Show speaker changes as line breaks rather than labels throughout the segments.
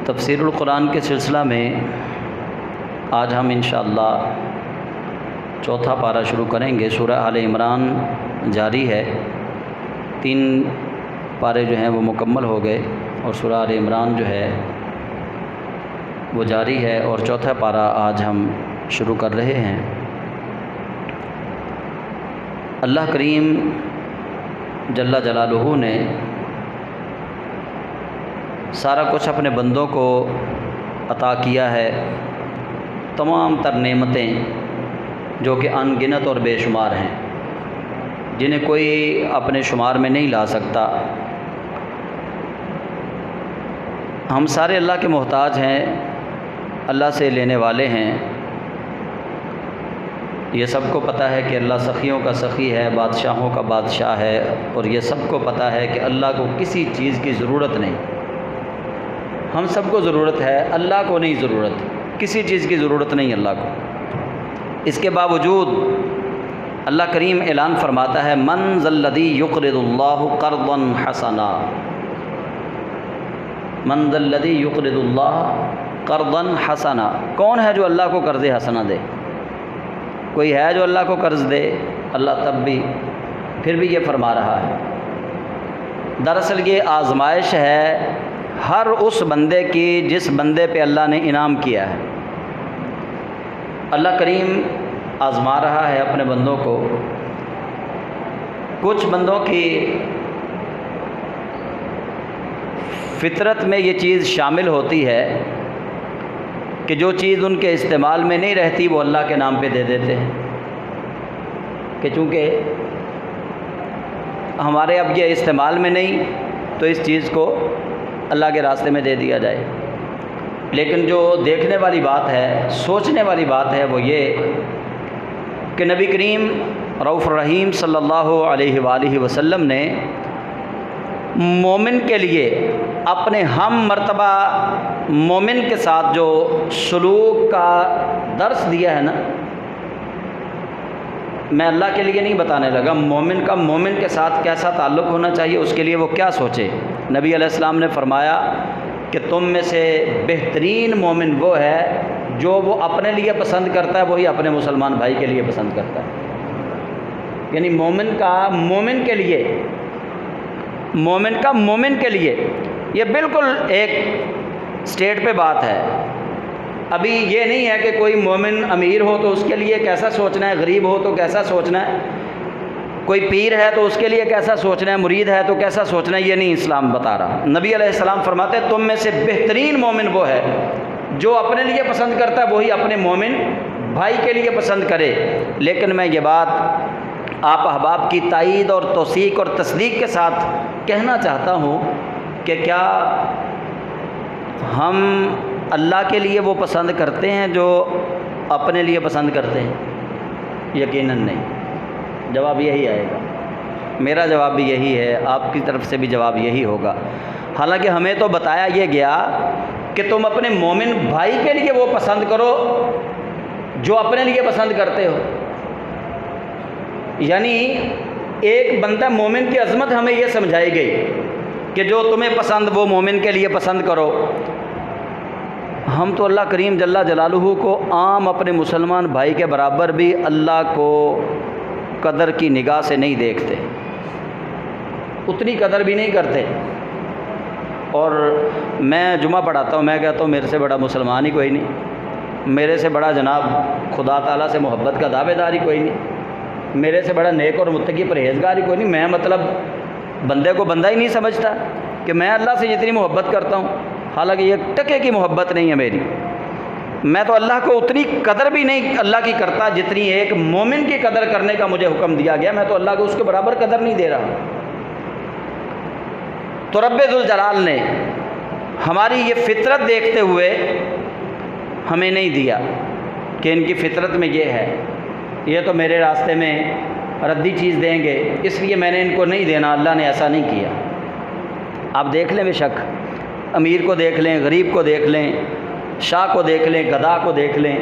تفسیر القرآن کے سلسلہ میں آج ہم انشاءاللہ چوتھا پارہ شروع کریں گے۔ سورہ آل عمران جاری ہے، 3 پارے جو ہیں وہ مکمل ہو گئے اور سورہ آل عمران جو ہے وہ جاری ہے، اور چوتھا پارہ آج ہم شروع کر رہے ہیں۔ اللہ کریم جل جلالہ نے سارا کچھ اپنے بندوں کو عطا کیا ہے، تمام تر نعمتیں جو کہ ان گنت اور بے شمار ہیں، جنہیں کوئی اپنے شمار میں نہیں لا سکتا۔ ہم سارے اللہ کے محتاج ہیں، اللہ سے لینے والے ہیں۔ یہ سب کو پتہ ہے کہ اللہ سخیوں کا سخی ہے، بادشاہوں کا بادشاہ ہے، اور یہ سب کو پتہ ہے کہ اللہ کو کسی چیز کی ضرورت نہیں۔ ہم سب کو ضرورت ہے، اللہ کو نہیں ضرورت، کسی چیز کی ضرورت نہیں اللہ کو۔ اس کے باوجود اللہ کریم اعلان فرماتا ہے، من ذا الذی یقرض اللہ قرضا حسنا، من ذا الذی یقرض اللہ قرضا حسنا، کون ہے جو اللہ کو قرض حسنا دے؟ کوئی ہے جو اللہ کو قرض دے؟ اللہ تب بھی پھر بھی یہ فرما رہا ہے۔ دراصل یہ آزمائش ہے ہر اس بندے کی جس بندے پہ اللہ نے انعام کیا ہے۔ اللہ کریم آزما رہا ہے اپنے بندوں کو۔ کچھ بندوں کی فطرت میں یہ چیز شامل ہوتی ہے کہ جو چیز ان کے استعمال میں نہیں رہتی وہ اللہ کے نام پہ دے دیتے ہیں، کہ چونکہ ہمارے اب یہ استعمال میں نہیں تو اس چیز کو اللہ کے راستے میں دے دیا جائے۔ لیکن جو دیکھنے والی بات ہے، سوچنے والی بات ہے، وہ یہ کہ نبی کریم رؤوف الرحیم صلی اللہ علیہ وآلہ وسلم نے مومن کے لیے اپنے ہم مرتبہ مومن کے ساتھ جو سلوک کا درس دیا ہے نا، میں اللہ کے لیے نہیں بتانے لگا، مومن کا مومن کے ساتھ کیسا تعلق ہونا چاہیے، اس کے لیے وہ کیا سوچے۔ نبی علیہ السلام نے فرمایا کہ تم میں سے بہترین مومن وہ ہے جو وہ اپنے لیے پسند کرتا ہے وہی اپنے مسلمان بھائی کے لیے پسند کرتا ہے۔ یعنی مومن کا مومن کے لیے، مومن کا مومن کے لیے، یہ بالکل ایک سٹیٹ پہ بات ہے۔ ابھی یہ نہیں ہے کہ کوئی مومن امیر ہو تو اس کے لیے کیسا سوچنا ہے، غریب ہو تو کیسا سوچنا ہے، کوئی پیر ہے تو اس کے لیے کیسا سوچنا ہے، مرید ہے تو کیسا سوچنا ہے، یہ نہیں اسلام بتا رہا۔ نبی علیہ السلام فرماتے ہیں تم میں سے بہترین مومن وہ ہے جو اپنے لیے پسند کرتا ہے وہی اپنے مومن بھائی کے لیے پسند کرے۔ لیکن میں یہ بات آپ احباب کی تائید اور توثیق اور تصدیق کے ساتھ کہنا چاہتا ہوں کہ کیا ہم اللہ کے لیے وہ پسند کرتے ہیں جو اپنے لیے پسند کرتے ہیں؟ یقیناً نہیں۔ جواب یہی آئے گا، میرا جواب بھی یہی ہے، آپ کی طرف سے بھی جواب یہی ہوگا۔ حالانکہ ہمیں تو بتایا یہ گیا کہ تم اپنے مومن بھائی کے لیے وہ پسند کرو جو اپنے لیے پسند کرتے ہو۔ یعنی ایک بندہ مومن کی عظمت ہمیں یہ سمجھائی گئی کہ جو تمہیں پسند وہ مومن کے لیے پسند کرو۔ ہم تو اللہ کریم جل جلالہ کو عام اپنے مسلمان بھائی کے برابر بھی اللہ کو قدر کی نگاہ سے نہیں دیکھتے، اتنی قدر بھی نہیں کرتے۔ اور میں جمعہ پڑھاتا ہوں، میں کہتا ہوں میرے سے بڑا مسلمان ہی کوئی نہیں، میرے سے بڑا جناب خدا تعالیٰ سے محبت کا دعوے دار ہی کوئی نہیں، میرے سے بڑا نیک اور متقی پرہیزگار ہی کوئی نہیں۔ میں مطلب بندے کو بندہ ہی نہیں سمجھتا کہ میں اللہ سے جتنی محبت کرتا ہوں، حالانکہ یہ ٹکے کی محبت نہیں ہے میری۔ میں تو اللہ کو اتنی قدر بھی نہیں اللہ کی کرتا جتنی ایک مومن کی قدر کرنے کا مجھے حکم دیا گیا، میں تو اللہ کو اس کے برابر قدر نہیں دے رہا۔ تو رب ذوالجلال نے ہماری یہ فطرت دیکھتے ہوئے ہمیں نہیں دیا کہ ان کی فطرت میں یہ ہے، یہ تو میرے راستے میں ردی چیز دیں گے اس لیے میں نے ان کو نہیں دینا۔ اللہ نے ایسا نہیں کیا۔ آپ دیکھ لیں، بے شک امیر کو دیکھ لیں، غریب کو دیکھ لیں، شاہ کو دیکھ لیں، گدھا کو دیکھ لیں،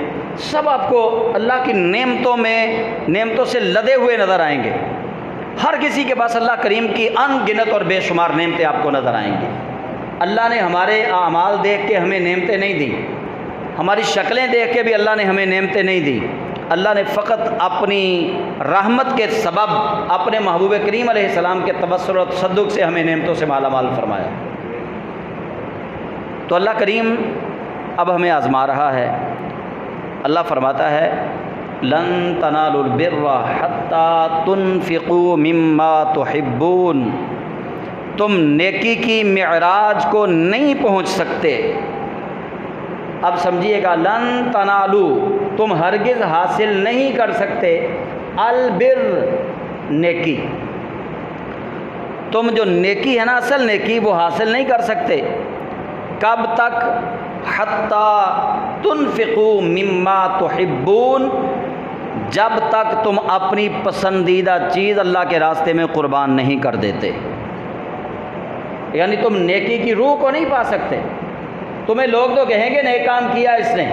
سب آپ کو اللہ کی نعمتوں سے لدے ہوئے نظر آئیں گے۔ ہر کسی کے پاس اللہ کریم کی ان گنت اور بے شمار نعمتیں آپ کو نظر آئیں گی۔ اللہ نے ہمارے اعمال دیکھ کے ہمیں نعمتیں نہیں دیں، ہماری شکلیں دیکھ کے بھی اللہ نے ہمیں نعمتیں نہیں دیں، اللہ نے فقط اپنی رحمت کے سبب اپنے محبوب کریم علیہ السلام کے تبصر و تصدق سے ہمیں نعمتوں سے مالا مال فرمایا۔ تو اللہ کریم اب ہمیں آزما رہا ہے۔ اللہ فرماتا ہے لن تنالوا البر حتی تنفقوا مما تحبون، تم نیکی کی معراج کو نہیں پہنچ سکتے۔ اب سمجھیے گا، لن تنالو، تم ہرگز حاصل نہیں کر سکتے، البر، نیکی، تم جو نیکی ہے نا، اصل نیکی، وہ حاصل نہیں کر سکتے۔ کب تک؟ حتی تنفقوا مما تحبون، جب تک تم اپنی پسندیدہ چیز اللہ کے راستے میں قربان نہیں کر دیتے، یعنی تم نیکی کی روح کو نہیں پا سکتے۔ تمہیں لوگ تو کہیں گے نیک کام کیا اس نے،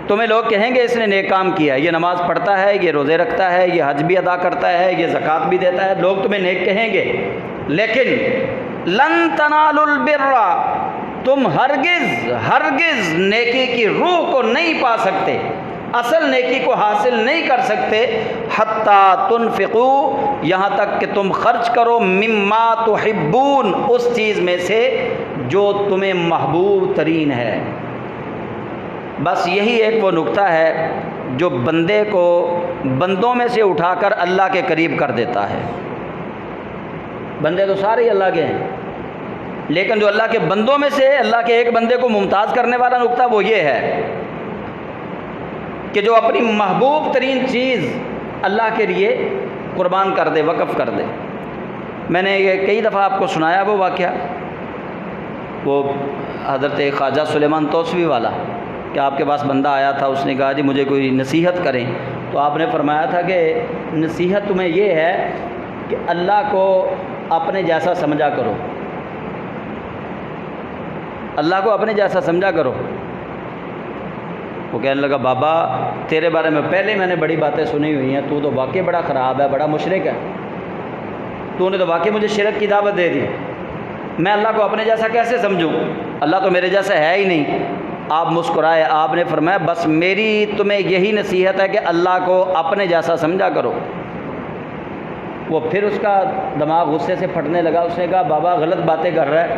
تمہیں لوگ کہیں گے اس نے نیک کام کیا، یہ نماز پڑھتا ہے، یہ روزے رکھتا ہے، یہ حج بھی ادا کرتا ہے، یہ زکوٰۃ بھی دیتا ہے، لوگ تمہیں نیک کہیں گے، لیکن لن تنالوا البر، تم ہرگز نیکی کی روح کو نہیں پا سکتے، اصل نیکی کو حاصل نہیں کر سکتے، حتی تنفقوا، یہاں تک کہ تم خرچ کرو، مما تحبون، اس چیز میں سے جو تمہیں محبوب ترین ہے۔ بس یہی ایک وہ نقطہ ہے جو بندے کو بندوں میں سے اٹھا کر اللہ کے قریب کر دیتا ہے۔ بندے تو سارے ہی اللہ کے ہیں، لیکن جو اللہ کے بندوں میں سے اللہ کے ایک بندے کو ممتاز کرنے والا نقطہ وہ یہ ہے کہ جو اپنی محبوب ترین چیز اللہ کے لیے قربان کر دے، وقف کر دے۔ میں نے یہ کئی دفعہ آپ کو سنایا وہ واقعہ، وہ حضرت خواجہ سلیمان توسوی والا، کہ آپ کے پاس بندہ آیا تھا، اس نے کہا جی مجھے کوئی نصیحت کریں، تو آپ نے فرمایا تھا کہ نصیحت تمہیں یہ ہے کہ اللہ کو اپنے جیسا سمجھا کرو، اللہ کو اپنے جیسا سمجھا کرو۔ وہ کہنے لگا بابا تیرے بارے میں پہلے میں نے بڑی باتیں سنی ہوئی ہیں، تو واقعی بڑا خراب ہے، بڑا مشرک ہے، تو نے تو واقعی مجھے شرک کی دعوت دے دی، میں اللہ کو اپنے جیسا کیسے سمجھوں، اللہ تو میرے جیسا ہے ہی نہیں۔ آپ مسکرائے، آپ نے فرمایا بس میری تمہیں یہی نصیحت ہے کہ اللہ کو اپنے جیسا سمجھا کرو۔ وہ پھر اس کا دماغ غصے سے پھٹنے لگا، اس نے کہا بابا غلط باتیں کر رہا ہے،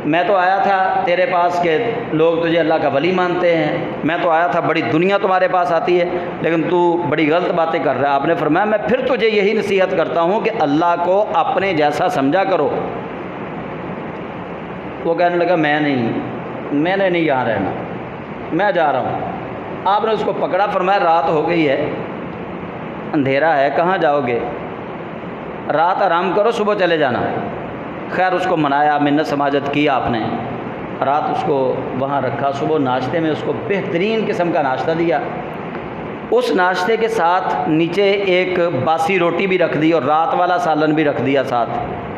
میں تو آیا تھا تیرے پاس کہ لوگ تجھے اللہ کا ولی مانتے ہیں، میں تو آیا تھا بڑی دنیا تمہارے پاس آتی ہے، لیکن تو بڑی غلط باتیں کر رہا ہے۔ آپ نے فرمایا میں پھر تجھے یہی نصیحت کرتا ہوں کہ اللہ کو اپنے جیسا سمجھا کرو۔ وہ کہنے لگا میں نے نہیں یہاں رہنا، میں جا رہا ہوں۔ آپ نے اس کو پکڑا، فرمایا رات ہو گئی ہے، اندھیرا ہے، کہاں جاؤ گے، رات آرام کرو، صبح چلے جانا۔ خیر اس کو منایا، منت سماجت کی آپ نے، رات اس کو وہاں رکھا، صبح ناشتے میں اس کو بہترین قسم کا ناشتہ دیا، اس ناشتے کے ساتھ نیچے ایک باسی روٹی بھی رکھ دی اور رات والا سالن بھی رکھ دیا ساتھ،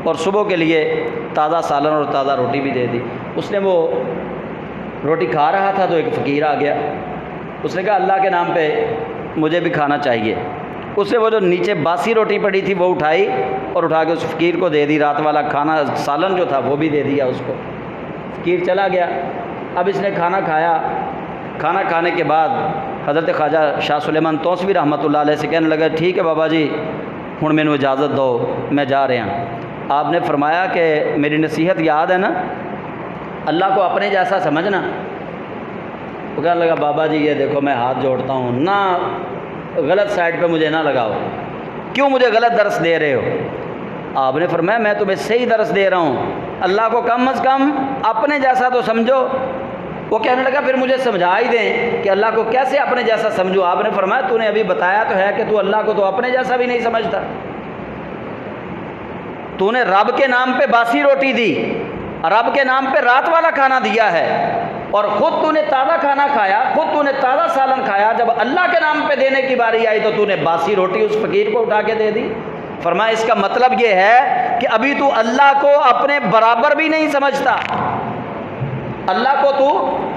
اور صبح کے لیے تازہ سالن اور تازہ روٹی بھی دے دی۔ اس نے وہ روٹی کھا رہا تھا تو ایک فقیر آ گیا، اس نے کہا اللہ کے نام پہ مجھے بھی کھانا چاہیے۔ اس نے وہ جو نیچے باسی روٹی پڑی تھی وہ اٹھائی اور اٹھا کے اس فقیر کو دے دی، رات والا کھانا سالن جو تھا وہ بھی دے دیا اس کو۔ فقیر چلا گیا۔ اب اس نے کھانا کھایا، کھانا کھانے کے بعد حضرت خواجہ شاہ سلیمان توسوی رحمۃ اللہ علیہ سے کہنے لگا ٹھیک ہے بابا جی ہن مینوں اجازت دو، میں جا رہا ہوں۔ آپ نے فرمایا کہ میری نصیحت یاد ہے نا، اللہ کو اپنے جیسا سمجھنا۔ وہ کہنے لگا بابا جی یہ دیکھو میں ہاتھ جوڑتا ہوں، نہ غلط سائڈ پہ مجھے نہ لگاؤ، کیوں مجھے غلط درس دے رہے ہو؟ آپ نے فرمایا میں تمہیں صحیح درس دے رہا ہوں، اللہ کو کم از کم اپنے جیسا تو سمجھو۔ وہ کہنے لگا پھر مجھے سمجھا ہی دیں کہ اللہ کو کیسے اپنے جیسا سمجھو۔ آپ نے فرمایا تو نے ابھی بتایا تو ہے کہ تو اللہ کو تو اپنے جیسا بھی نہیں سمجھتا، تو نے رب کے نام پہ باسی روٹی دی، رب کے نام پہ رات والا کھانا دیا ہے، اور خود تو نے تازہ کھانا کھایا، خود تو نے تازہ سالن کھایا، جب اللہ کے نام پہ دینے کی باری آئی تو نے باسی روٹی اس فقیر کو اٹھا کے دے دی۔ فرمایا اس کا مطلب یہ ہے کہ ابھی تو اللہ کو اپنے برابر بھی نہیں سمجھتا، اللہ کو تو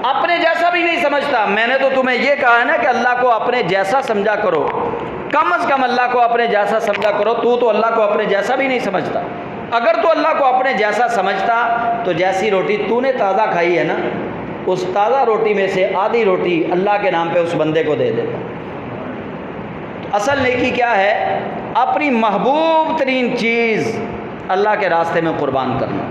اپنے جیسا بھی نہیں سمجھتا۔ میں نے تو تمہیں یہ کہا ہے نا کہ اللہ کو اپنے جیسا سمجھا کرو، کم از کم اللہ کو اپنے جیسا سمجھا کرو، تو اللہ کو اپنے جیسا بھی نہیں سمجھتا۔ اگر تو اللہ کو اپنے جیسا سمجھتا تو جیسی روٹی تو نے تازہ کھائی ہے نا، اس تازہ روٹی میں سے آدھی روٹی اللہ کے نام پہ اس بندے کو دے دیتا۔ اصل نیکی کیا ہے؟ اپنی محبوب ترین چیز اللہ کے راستے میں قربان کرنا۔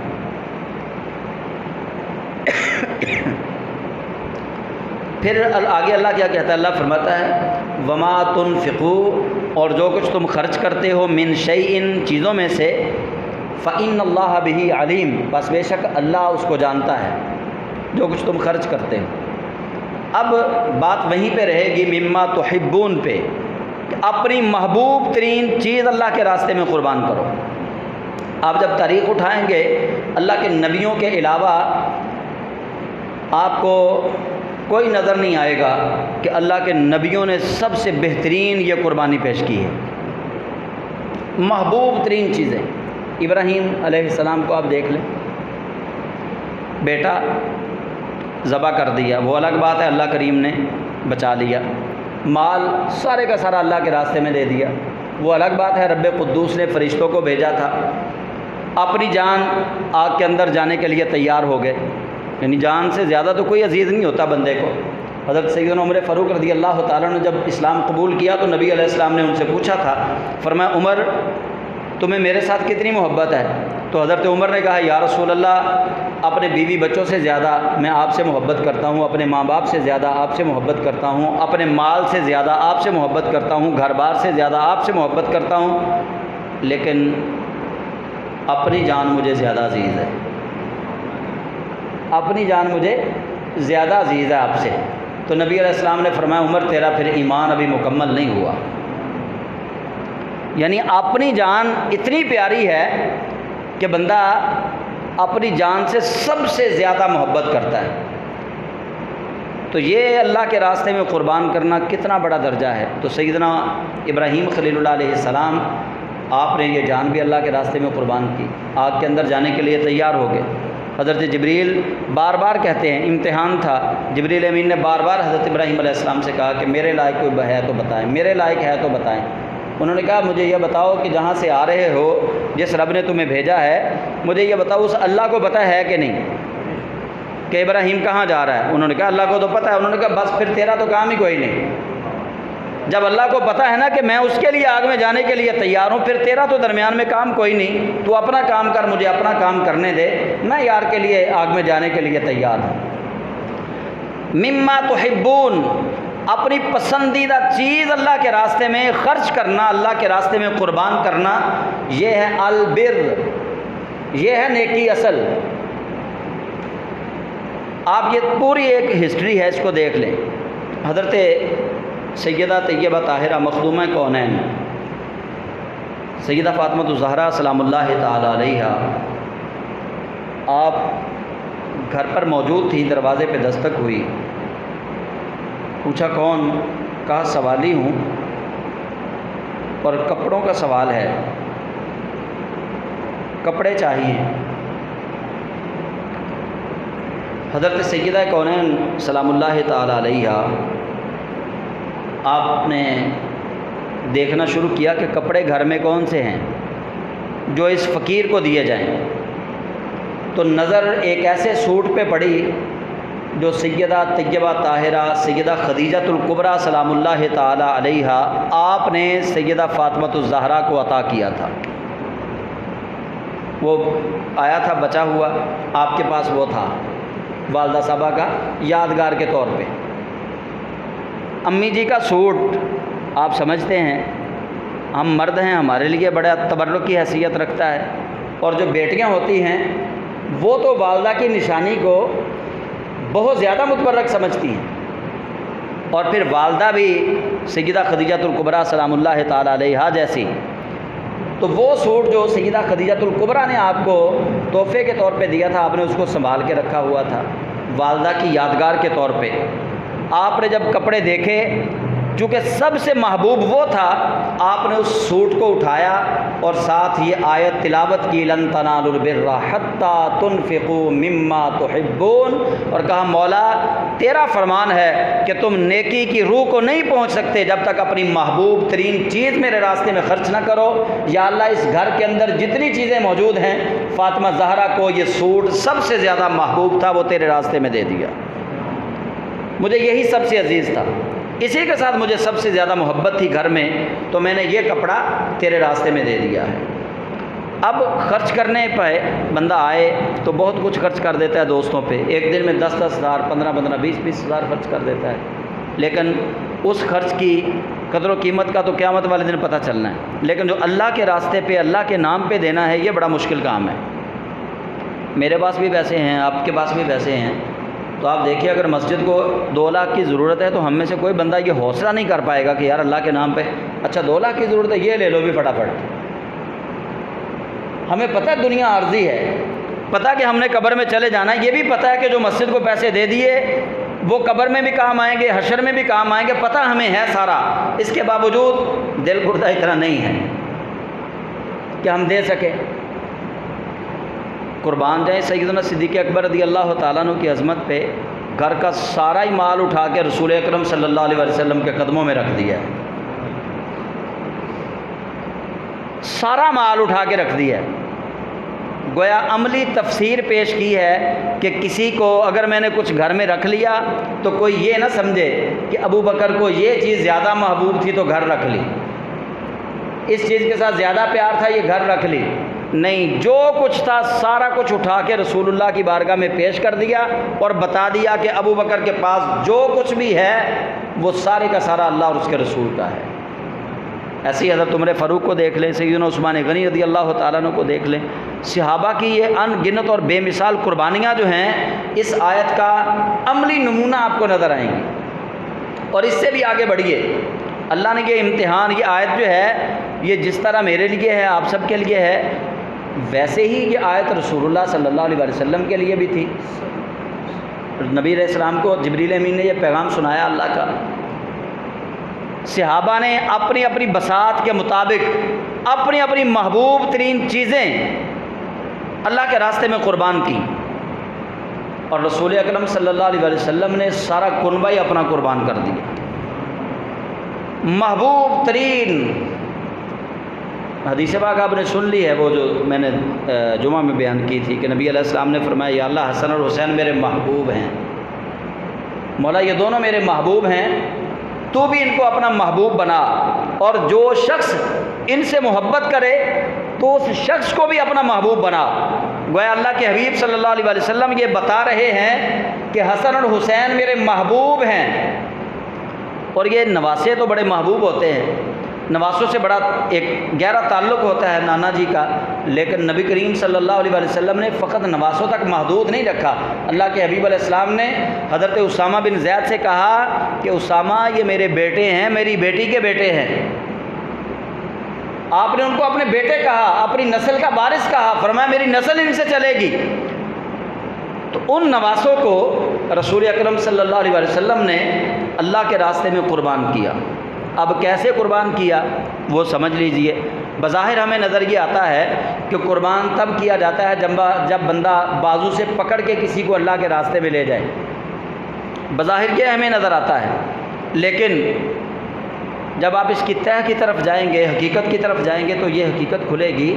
پھر آگے اللہ کیا کہتا ہے؟ اللہ فرماتا ہے وما تنفقوا، اور جو کچھ تم خرچ کرتے ہو، من شیئن، چیزوں میں سے، فإن اللہ بہ علیم، بس بے شک اللہ اس کو جانتا ہے جو کچھ تم خرچ کرتے ہو۔ اب بات وہیں پہ رہے گی مما تحبون پہ، کہ اپنی محبوب ترین چیز اللہ کے راستے میں قربان کرو۔ آپ جب تاریخ اٹھائیں گے اللہ کے نبیوں کے علاوہ آپ کو کوئی نظر نہیں آئے گا کہ اللہ کے نبیوں نے سب سے بہترین یہ قربانی پیش کی ہے، محبوب ترین چیزیں۔ ابراہیم علیہ السلام کو آپ دیکھ لیں، بیٹا ذبح کر دیا، وہ الگ بات ہے، اللہ کریم نے بچا لیا۔ مال سارے کا سارا اللہ کے راستے میں دے دیا، وہ الگ بات ہے، رب قدوس نے فرشتوں کو بھیجا تھا۔ اپنی جان آگ کے اندر جانے کے لیے تیار ہو گئے، یعنی جان سے زیادہ تو کوئی عزیز نہیں ہوتا بندے کو۔ حضرت سیدنا عمر فاروق رضی اللہ تعالیٰ نے جب اسلام قبول کیا تو نبی علیہ السلام نے ان سے پوچھا تھا، فرمایا عمر تمہیں میرے ساتھ کتنی محبت ہے؟ تو حضرت عمر نے کہا یا رسول اللہ، اپنے بیوی بچوں سے زیادہ میں آپ سے محبت کرتا ہوں، اپنے ماں باپ سے زیادہ آپ سے محبت کرتا ہوں، اپنے مال سے زیادہ آپ سے محبت کرتا ہوں، گھر بار سے زیادہ آپ سے محبت کرتا ہوں، لیکن اپنی جان مجھے زیادہ عزیز ہے، اپنی جان مجھے زیادہ عزیز ہے آپ سے۔ تو نبی علیہ السلام نے فرمایا عمر تیرا پھر ایمان ابھی مکمل نہیں ہوا، یعنی اپنی جان اتنی پیاری ہے کہ بندہ اپنی جان سے سب سے زیادہ محبت کرتا ہے۔ تو یہ اللہ کے راستے میں قربان کرنا کتنا بڑا درجہ ہے۔ تو سیدنا ابراہیم خلیل اللہ علیہ السلام، آپ نے یہ جان بھی اللہ کے راستے میں قربان کی، آگ کے اندر جانے کے لیے تیار ہو گئے۔ حضرت جبریل بار بار کہتے ہیں، امتحان تھا، جبریل امین نے بار بار حضرت ابراہیم علیہ السلام سے کہا کہ میرے لائق کوئی ہے تو بتائیں، میرے لائق ہے تو بتائیں۔ انہوں نے کہا مجھے یہ بتاؤ کہ جہاں سے آ رہے ہو، جس رب نے تمہیں بھیجا ہے، مجھے یہ بتاؤ اس اللہ کو پتہ ہے کہ نہیں کہ ابراہیم کہاں جا رہا ہے؟ انہوں نے کہا اللہ کو تو پتہ ہے۔ انہوں نے کہا بس پھر تیرا تو کام ہی کوئی نہیں، جب اللہ کو پتہ ہے نا کہ میں اس کے لیے آگ میں جانے کے لیے تیار ہوں، پھر تیرا تو درمیان میں کام کوئی نہیں، تو اپنا کام کر، مجھے اپنا کام کرنے دے، میں یار کے لیے آگ میں جانے کے لیے تیار ہوں۔ مما تحبون، اپنی پسندیدہ چیز اللہ کے راستے میں خرچ کرنا، اللہ کے راستے میں قربان کرنا، یہ ہے البر، یہ ہے نیکی اصل۔ آپ یہ پوری ایک ہسٹری ہے، اس کو دیکھ لیں۔ حضرت سیدہ طیبہ طاہرہ مخدومہ کونین سیدہ فاطمہ الزہرا سلام اللہ تعالی علیہا، آپ گھر پر موجود تھی، دروازے پہ دستک ہوئی، پوچھا کون؟ کہا سوالی ہوں اور کپڑوں کا سوال ہے، کپڑے چاہیے۔ حضرت سیدہ کونین سلام اللہ تعالی علیہا، آپ نے دیکھنا شروع کیا کہ کپڑے گھر میں کون سے ہیں جو اس فقیر کو دیے جائیں، تو نظر ایک ایسے سوٹ پہ پڑی جو سیدہ طیبہ طاہرہ سیدہ خدیجۃ الکبریٰ سلام اللہ تعالی علیہا آپ نے سیدہ فاطمہ الزہرا کو عطا کیا تھا۔ وہ آیا تھا بچا ہوا، آپ کے پاس وہ تھا والدہ صاحبہ کا یادگار کے طور پہ۔ امی جی کا سوٹ آپ سمجھتے ہیں، ہم مرد ہیں، ہمارے لیے بڑا تبرک کی حیثیت رکھتا ہے، اور جو بیٹیاں ہوتی ہیں وہ تو والدہ کی نشانی کو بہت زیادہ متبرک سمجھتی ہیں، اور پھر والدہ بھی سیدہ خدیجۃ الکبریٰ سلام اللہ تعالی علیہا جیسی۔ تو وہ سوٹ جو سیدہ خدیجۃ الکبریٰ نے آپ کو تحفے کے طور پہ دیا تھا، آپ نے اس کو سنبھال کے رکھا ہوا تھا والدہ کی یادگار کے طور پہ۔ آپ نے جب کپڑے دیکھے چونکہ سب سے محبوب وہ تھا، آپ نے اس سوٹ کو اٹھایا اور ساتھ یہ آیت تلاوت کی، لن تنالوا البر حتی تنفقوا مما تحبون، اور کہا مولا تیرا فرمان ہے کہ تم نیکی کی روح کو نہیں پہنچ سکتے جب تک اپنی محبوب ترین چیز میرے راستے میں خرچ نہ کرو۔ یا اللہ اس گھر کے اندر جتنی چیزیں موجود ہیں، فاطمہ زہرا کو یہ سوٹ سب سے زیادہ محبوب تھا، وہ تیرے راستے میں دے دیا، مجھے یہی سب سے عزیز تھا، اسی کے ساتھ مجھے سب سے زیادہ محبت تھی گھر میں، تو میں نے یہ کپڑا تیرے راستے میں دے دیا ہے۔ اب خرچ کرنے پہ بندہ آئے تو بہت کچھ خرچ کر دیتا ہے دوستوں پہ، ایک دن میں 10-10 ہزار، 15-15، 20-20 ہزار خرچ کر دیتا ہے، لیکن اس خرچ کی قدر و قیمت کا تو قیامت والے دن پتہ چلنا ہے، لیکن جو اللہ کے راستے پہ اللہ کے نام پہ دینا ہے یہ بڑا مشکل کام ہے۔ میرے پاس بھی پیسے ہیں، آپ کے پاس بھی پیسے ہیں، تو آپ دیکھیے اگر مسجد کو 2 لاکھ کی ضرورت ہے تو ہم میں سے کوئی بندہ یہ حوصلہ نہیں کر پائے گا کہ یار اللہ کے نام پہ اچھا 2 لاکھ کی ضرورت ہے، یہ لے لو بھی فٹافٹ۔ ہمیں پتہ ہے دنیا عارضی ہے، پتہ کہ ہم نے قبر میں چلے جانا ہے، یہ بھی پتہ ہے کہ جو مسجد کو پیسے دے دیے وہ قبر میں بھی کام آئیں گے، حشر میں بھی کام آئیں گے، پتہ ہمیں ہے سارا، اس کے باوجود دل گردہ اتنا نہیں ہے کہ ہم دے سکیں۔ قربان جائیں سیدنا صدیق اکبر رضی اللہ تعالیٰ عنہ کی عظمت پہ گھر کا سارا ہی مال اٹھا کے رسول اکرم صلی اللہ علیہ وسلم کے قدموں میں رکھ دیا ہے، سارا مال اٹھا کے رکھ دیا ہے۔ گویا عملی تفسیر پیش کی ہے کہ کسی کو اگر میں نے کچھ گھر میں رکھ لیا تو کوئی یہ نہ سمجھے کہ ابو بکر کو یہ چیز زیادہ محبوب تھی تو گھر رکھ لی، اس چیز کے ساتھ زیادہ پیار تھا یہ گھر رکھ لی، نہیں، جو کچھ تھا سارا کچھ اٹھا کے رسول اللہ کی بارگاہ میں پیش کر دیا اور بتا دیا کہ ابو بکر کے پاس جو کچھ بھی ہے وہ سارے کا سارا اللہ اور اس کے رسول کا ہے۔ ایسی حضرت عمر فاروق کو دیکھ لیں، سیدنا عثمان غنی رضی اللہ تعالیٰ عنہ کو دیکھ لیں، صحابہ کی یہ ان گنت اور بے مثال قربانیاں جو ہیں اس آیت کا عملی نمونہ آپ کو نظر آئیں گی۔ اور اس سے بھی آگے بڑھیے، اللہ نے یہ امتحان، یہ آیت جو ہے یہ جس طرح میرے لیے ہے، آپ سب کے لیے ہے، ویسے ہی یہ آیت رسول اللہ صلی اللہ علیہ وسلم کے لیے بھی تھی۔ نبی علیہ السلام کو جبریل امین نے یہ پیغام سنایا اللہ کا، صحابہ نے اپنی اپنی بساط کے مطابق اپنی اپنی محبوب ترین چیزیں اللہ کے راستے میں قربان کی، اور رسول اکرم صلی اللہ علیہ وسلم نے سارا کنبہ ہی اپنا قربان کر دیا۔ محبوب ترین حدیث پاک آپ نے سن لی ہے، وہ جو میں نے جمعہ میں بیان کی تھی کہ نبی علیہ السلام نے فرمایا یا اللہ حسن اور حسین میرے محبوب ہیں، مولا یہ دونوں میرے محبوب ہیں، تو بھی ان کو اپنا محبوب بنا، اور جو شخص ان سے محبت کرے تو اس شخص کو بھی اپنا محبوب بنا۔ گویا اللہ کے حبیب صلی اللہ علیہ وسلم یہ بتا رہے ہیں کہ حسن اور حسین میرے محبوب ہیں، اور یہ نواسے تو بڑے محبوب ہوتے ہیں، نواسوں سے بڑا ایک گہرا تعلق ہوتا ہے نانا جی کا، لیکن نبی کریم صلی اللہ علیہ وسلم نے فقط نواسوں تک محدود نہیں رکھا۔ اللہ کے حبیب علیہ السلام نے حضرت اسامہ بن زید سے کہا کہ اسامہ یہ میرے بیٹے ہیں، میری بیٹی کے بیٹے ہیں۔ آپ نے ان کو اپنے بیٹے کہا، اپنی نسل کا وارث کہا، فرمایا میری نسل ان سے چلے گی۔ تو ان نواسوں کو رسول اکرم صلی اللہ علیہ وسلم نے اللہ کے راستے میں قربان کیا۔ اب کیسے قربان کیا وہ سمجھ لیجئے۔ بظاہر ہمیں نظر یہ آتا ہے کہ قربان تب کیا جاتا ہے جب بندہ بازو سے پکڑ کے کسی کو اللہ کے راستے میں لے جائے، بظاہر یہ ہمیں نظر آتا ہے، لیکن جب آپ اس کی تہ کی طرف جائیں گے، حقیقت کی طرف جائیں گے، تو یہ حقیقت کھلے گی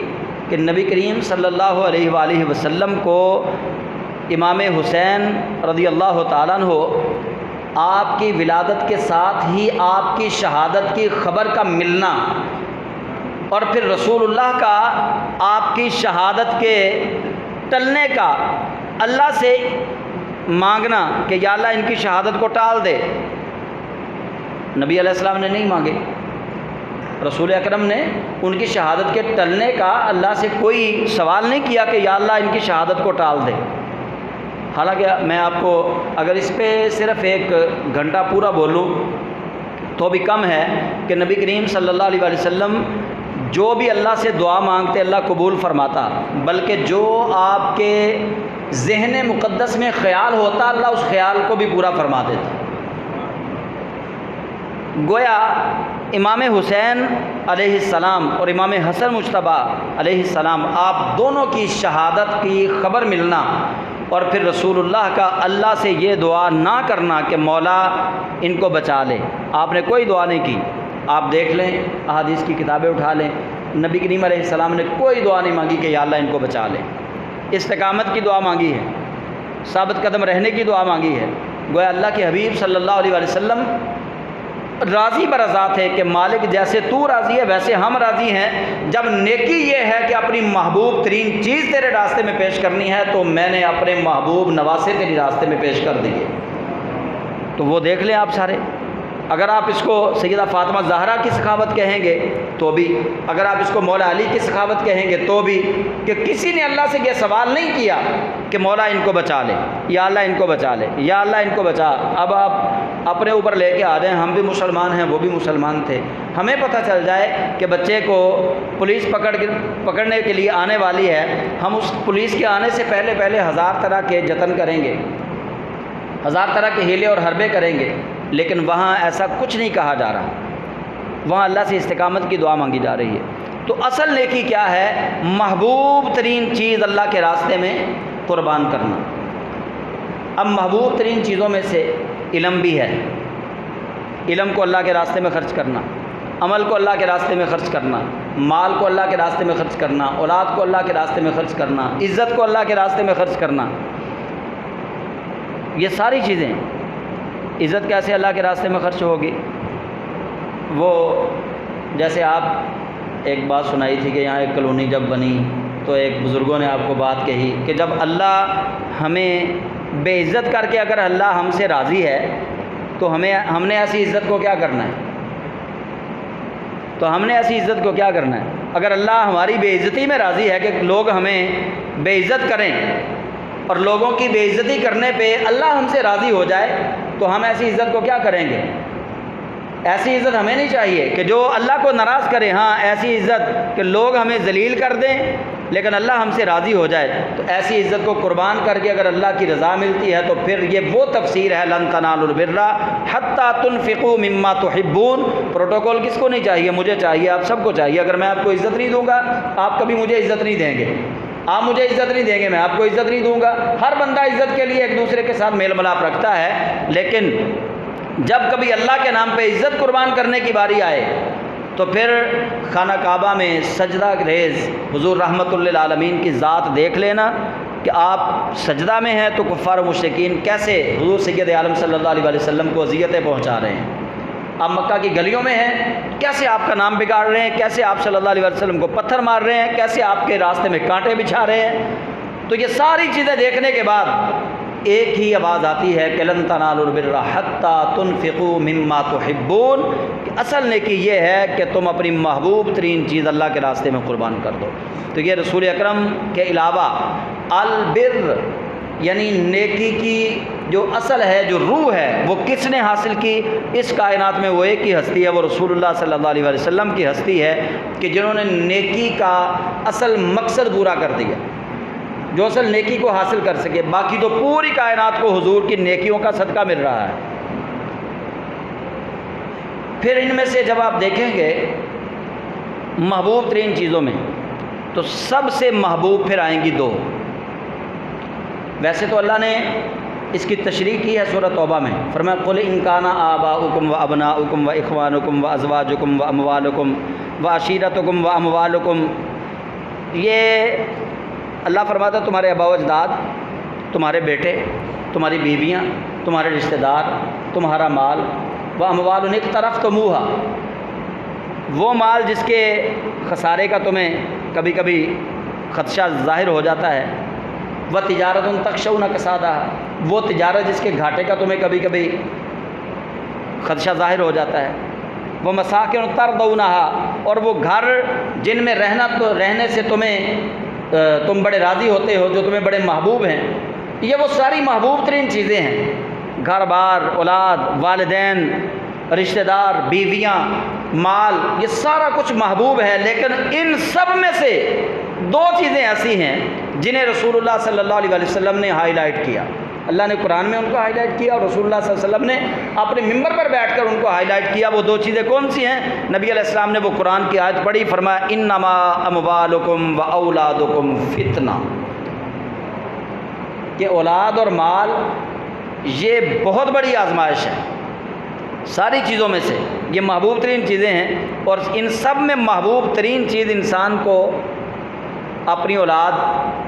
کہ نبی کریم صلی اللہ علیہ وآلہ وسلم کو امام حسین رضی اللہ تعالیٰ عنہ آپ کی ولادت کے ساتھ ہی آپ کی شہادت کی خبر کا ملنا، اور پھر رسول اللہ کا آپ کی شہادت کے ٹلنے کا اللہ سے مانگنا کہ یا اللہ ان کی شہادت کو ٹال دے، نبی علیہ السلام نے نہیں مانگے۔ رسول اکرم نے ان کی شہادت کے ٹلنے کا اللہ سے کوئی سوال نہیں کیا کہ یا اللہ ان کی شہادت کو ٹال دے۔ حالانکہ میں آپ کو اگر اس پہ صرف 1 گھنٹہ پورا بولوں تو بھی کم ہے کہ نبی کریم صلی اللہ علیہ وسلم جو بھی اللہ سے دعا مانگتے اللہ قبول فرماتا، بلکہ جو آپ کے ذہن مقدس میں خیال ہوتا اللہ اس خیال کو بھی پورا فرما دیتا۔ گویا امام حسین علیہ السلام اور امام حسن مجتبیٰ علیہ السلام آپ دونوں کی شہادت کی خبر ملنا اور پھر رسول اللہ کا اللہ سے یہ دعا نہ کرنا کہ مولا ان کو بچا لے، آپ نے کوئی دعا نہیں کی۔ آپ دیکھ لیں، احادیث کی کتابیں اٹھا لیں، نبی کریم علیہ السلام نے کوئی دعا نہیں مانگی کہ یا اللہ ان کو بچا لے۔ استقامت کی دعا مانگی ہے، ثابت قدم رہنے کی دعا مانگی ہے۔ گویا اللہ کے حبیب صلی اللہ علیہ وسلم راضی برضا تھے کہ مالک جیسے تو راضی ہے ویسے ہم راضی ہیں۔ جب نیکی یہ ہے کہ اپنی محبوب ترین چیز تیرے راستے میں پیش کرنی ہے تو میں نے اپنے محبوب نواسے تیری راستے میں پیش کر دیے۔ تو وہ دیکھ لیں آپ سارے، اگر آپ اس کو سیدہ فاطمہ زہرا کی سخاوت کہیں گے تو بھی، اگر آپ اس کو مولا علی کی سخاوت کہیں گے تو بھی، کہ کسی نے اللہ سے یہ سوال نہیں کیا کہ مولا ان کو بچا لے، یا اللہ ان کو بچا لے، یا اللہ ان کو بچا۔ اب آپ اپنے اوپر لے کے آ رہے ہیں، ہم بھی مسلمان ہیں وہ بھی مسلمان تھے، ہمیں پتہ چل جائے کہ بچے کو پولیس پکڑنے کے لیے آنے والی ہے، ہم اس پولیس کے آنے سے پہلے ہزار طرح کے جتن کریں گے، ہزار طرح کے ہیلے اور حربے کریں گے، لیکن وہاں ایسا کچھ نہیں کہا جا رہا، وہاں اللہ سے استقامت کی دعا مانگی جا رہی ہے۔ تو اصل نیکی کیا ہے؟ محبوب ترین چیز اللہ کے راستے میں قربان کرنا۔ اب محبوب ترین چیزوں میں سے علم بھی ہے، علم کو اللہ کے راستے میں خرچ کرنا، عمل کو اللہ کے راستے میں خرچ کرنا، مال کو اللہ کے راستے میں خرچ کرنا، اولاد کو اللہ کے راستے میں خرچ کرنا، عزت کو اللہ کے راستے میں خرچ کرنا، یہ ساری چیزیں۔ عزت کیسے اللہ کے راستے میں خرچ ہوگی؟ وہ جیسے آپ ایک بات سنائی تھی کہ یہاں ایک کالونی جب بنی تو ایک بزرگوں نے آپ کو بات کہی کہ جب اللہ ہمیں بے عزت کر کے اگر اللہ ہم سے راضی ہے تو ہم نے ایسی عزت کو کیا کرنا ہے؟ تو ہم نے ایسی عزت کو کیا کرنا ہے؟ اگر اللہ ہماری بے عزتی میں راضی ہے کہ لوگ ہمیں بے عزت کریں اور لوگوں کی بے عزتی کرنے پہ اللہ ہم سے راضی ہو جائے تو ہم ایسی عزت کو کیا کریں گے؟ ایسی عزت ہمیں نہیں چاہیے کہ جو اللہ کو ناراض کرے، ہاں ایسی عزت کہ لوگ ہمیں ذلیل کر دیں لیکن اللہ ہم سے راضی ہو جائے، تو ایسی عزت کو قربان کر کے اگر اللہ کی رضا ملتی ہے تو پھر یہ وہ تفسیر ہے لن تنالوا البر حتی تنفقوا مما تحبون۔ پروٹوکول کس کو نہیں چاہیے؟ مجھے چاہیے، آپ سب کو چاہیے۔ اگر میں آپ کو عزت نہیں دوں گا آپ کبھی مجھے عزت نہیں دیں گے، آپ مجھے عزت نہیں دیں گے، میں آپ کو عزت نہیں دوں گا۔ ہر بندہ عزت کے لیے ایک دوسرے کے ساتھ میل ملاپ رکھتا ہے، لیکن جب کبھی اللہ کے نام پہ عزت قربان کرنے کی باری آئے تو پھر خانہ کعبہ میں سجدہ ریز حضور رحمت للعالمین کی ذات دیکھ لینا کہ آپ سجدہ میں ہیں تو کفار و مشرکین کیسے حضور سید عالم صلی اللہ علیہ وسلم کو اذیتیں پہنچا رہے ہیں۔ آپ مکہ کی گلیوں میں ہیں، کیسے آپ کا نام بگاڑ رہے ہیں، کیسے آپ صلی اللہ علیہ وسلم کو پتھر مار رہے ہیں، کیسے آپ کے راستے میں کانٹے بچھا رہے ہیں۔ تو یہ ساری چیزیں دیکھنے کے بعد ایک ہی آواز آتی ہے کہ لن تنالوا البر حتی تنفقوا مما تحبون، کہ اصل نیکی یہ ہے کہ تم اپنی محبوب ترین چیز اللہ کے راستے میں قربان کر دو۔ تو یہ رسول اکرم کے علاوہ البر یعنی نیکی کی جو اصل ہے، جو روح ہے، وہ کس نے حاصل کی؟ اس کائنات میں وہ ایک ہی ہستی ہے، وہ رسول اللہ صلی اللہ علیہ وسلم کی ہستی ہے کہ جنہوں نے نیکی کا اصل مقصد پورا کر دیا، جو اصل نیکی کو حاصل کر سکے۔ باقی تو پوری کائنات کو حضور کی نیکیوں کا صدقہ مل رہا ہے۔ پھر ان میں سے جب آپ دیکھیں گے محبوب ترین چیزوں میں تو سب سے محبوب پھر آئیں گی دو۔ ویسے تو اللہ نے اس کی تشریح کی ہے سورۃ توبہ میں، فرمایا قل ان کان آباؤکم و ابناؤکم و اخوانکم و ازواجکم و اموالکم و عشیرتکم و اموالکم، یہ اللہ فرماتا ہے تمہارے آبا و اجداد، تمہارے بیٹے، تمہاری بیویاں، تمہارے رشتہ دار، تمہارا مال، و اموال اقترفتموہا، وہ مال جس کے خسارے کا تمہیں کبھی کبھی خدشہ ظاہر ہو جاتا ہے، و تجارت تخشون کسادہا، وہ تجارت جس کے گھاٹے کا تمہیں کبھی کبھی خدشہ ظاہر ہو جاتا ہے، وہ مساکن ترضونہا، اور وہ گھر جن میں رہنے سے تم بڑے راضی ہوتے ہو، جو تمہیں بڑے محبوب ہیں۔ یہ وہ ساری محبوب ترین چیزیں ہیں، گھر بار، اولاد، والدین، رشتہ دار، بیویاں، مال، یہ سارا کچھ محبوب ہے، لیکن ان سب میں سے دو چیزیں ایسی ہیں جنہیں رسول اللہ صلی اللہ علیہ وسلم نے ہائی لائٹ کیا۔ اللہ نے قرآن میں ان کو ہائی لائٹ کیا اور رسول اللہ صلی اللہ علیہ وسلم نے اپنے ممبر پر بیٹھ کر ان کو ہائی لائٹ کیا۔ وہ دو چیزیں کون سی ہیں؟ نبی علیہ السلام نے وہ قرآن کی آیت پڑھی، فرمایا انما اموالکم و اولادکم فتنہ، کہ اولاد اور مال یہ بہت بڑی آزمائش ہے، ساری چیزوں میں سے یہ محبوب ترین چیزیں ہیں، اور ان سب میں محبوب ترین چیز انسان کو اپنی اولاد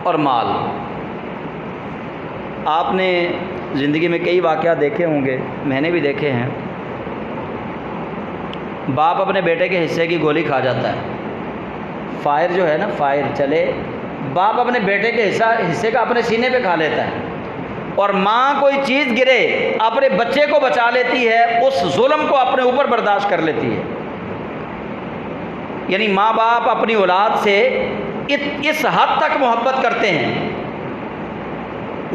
اور مال۔ آپ نے زندگی میں کئی واقعات دیکھے ہوں گے، میں نے بھی دیکھے ہیں، باپ اپنے بیٹے کے حصے کی گولی کھا جاتا ہے، فائر جو ہے نا، فائر چلے، باپ اپنے بیٹے کے حصے کا اپنے سینے پہ کھا لیتا ہے، اور ماں کوئی چیز گرے اپنے بچے کو بچا لیتی ہے، اس ظلم کو اپنے اوپر برداشت کر لیتی ہے۔ یعنی ماں باپ اپنی اولاد سے اس حد تک محبت کرتے ہیں۔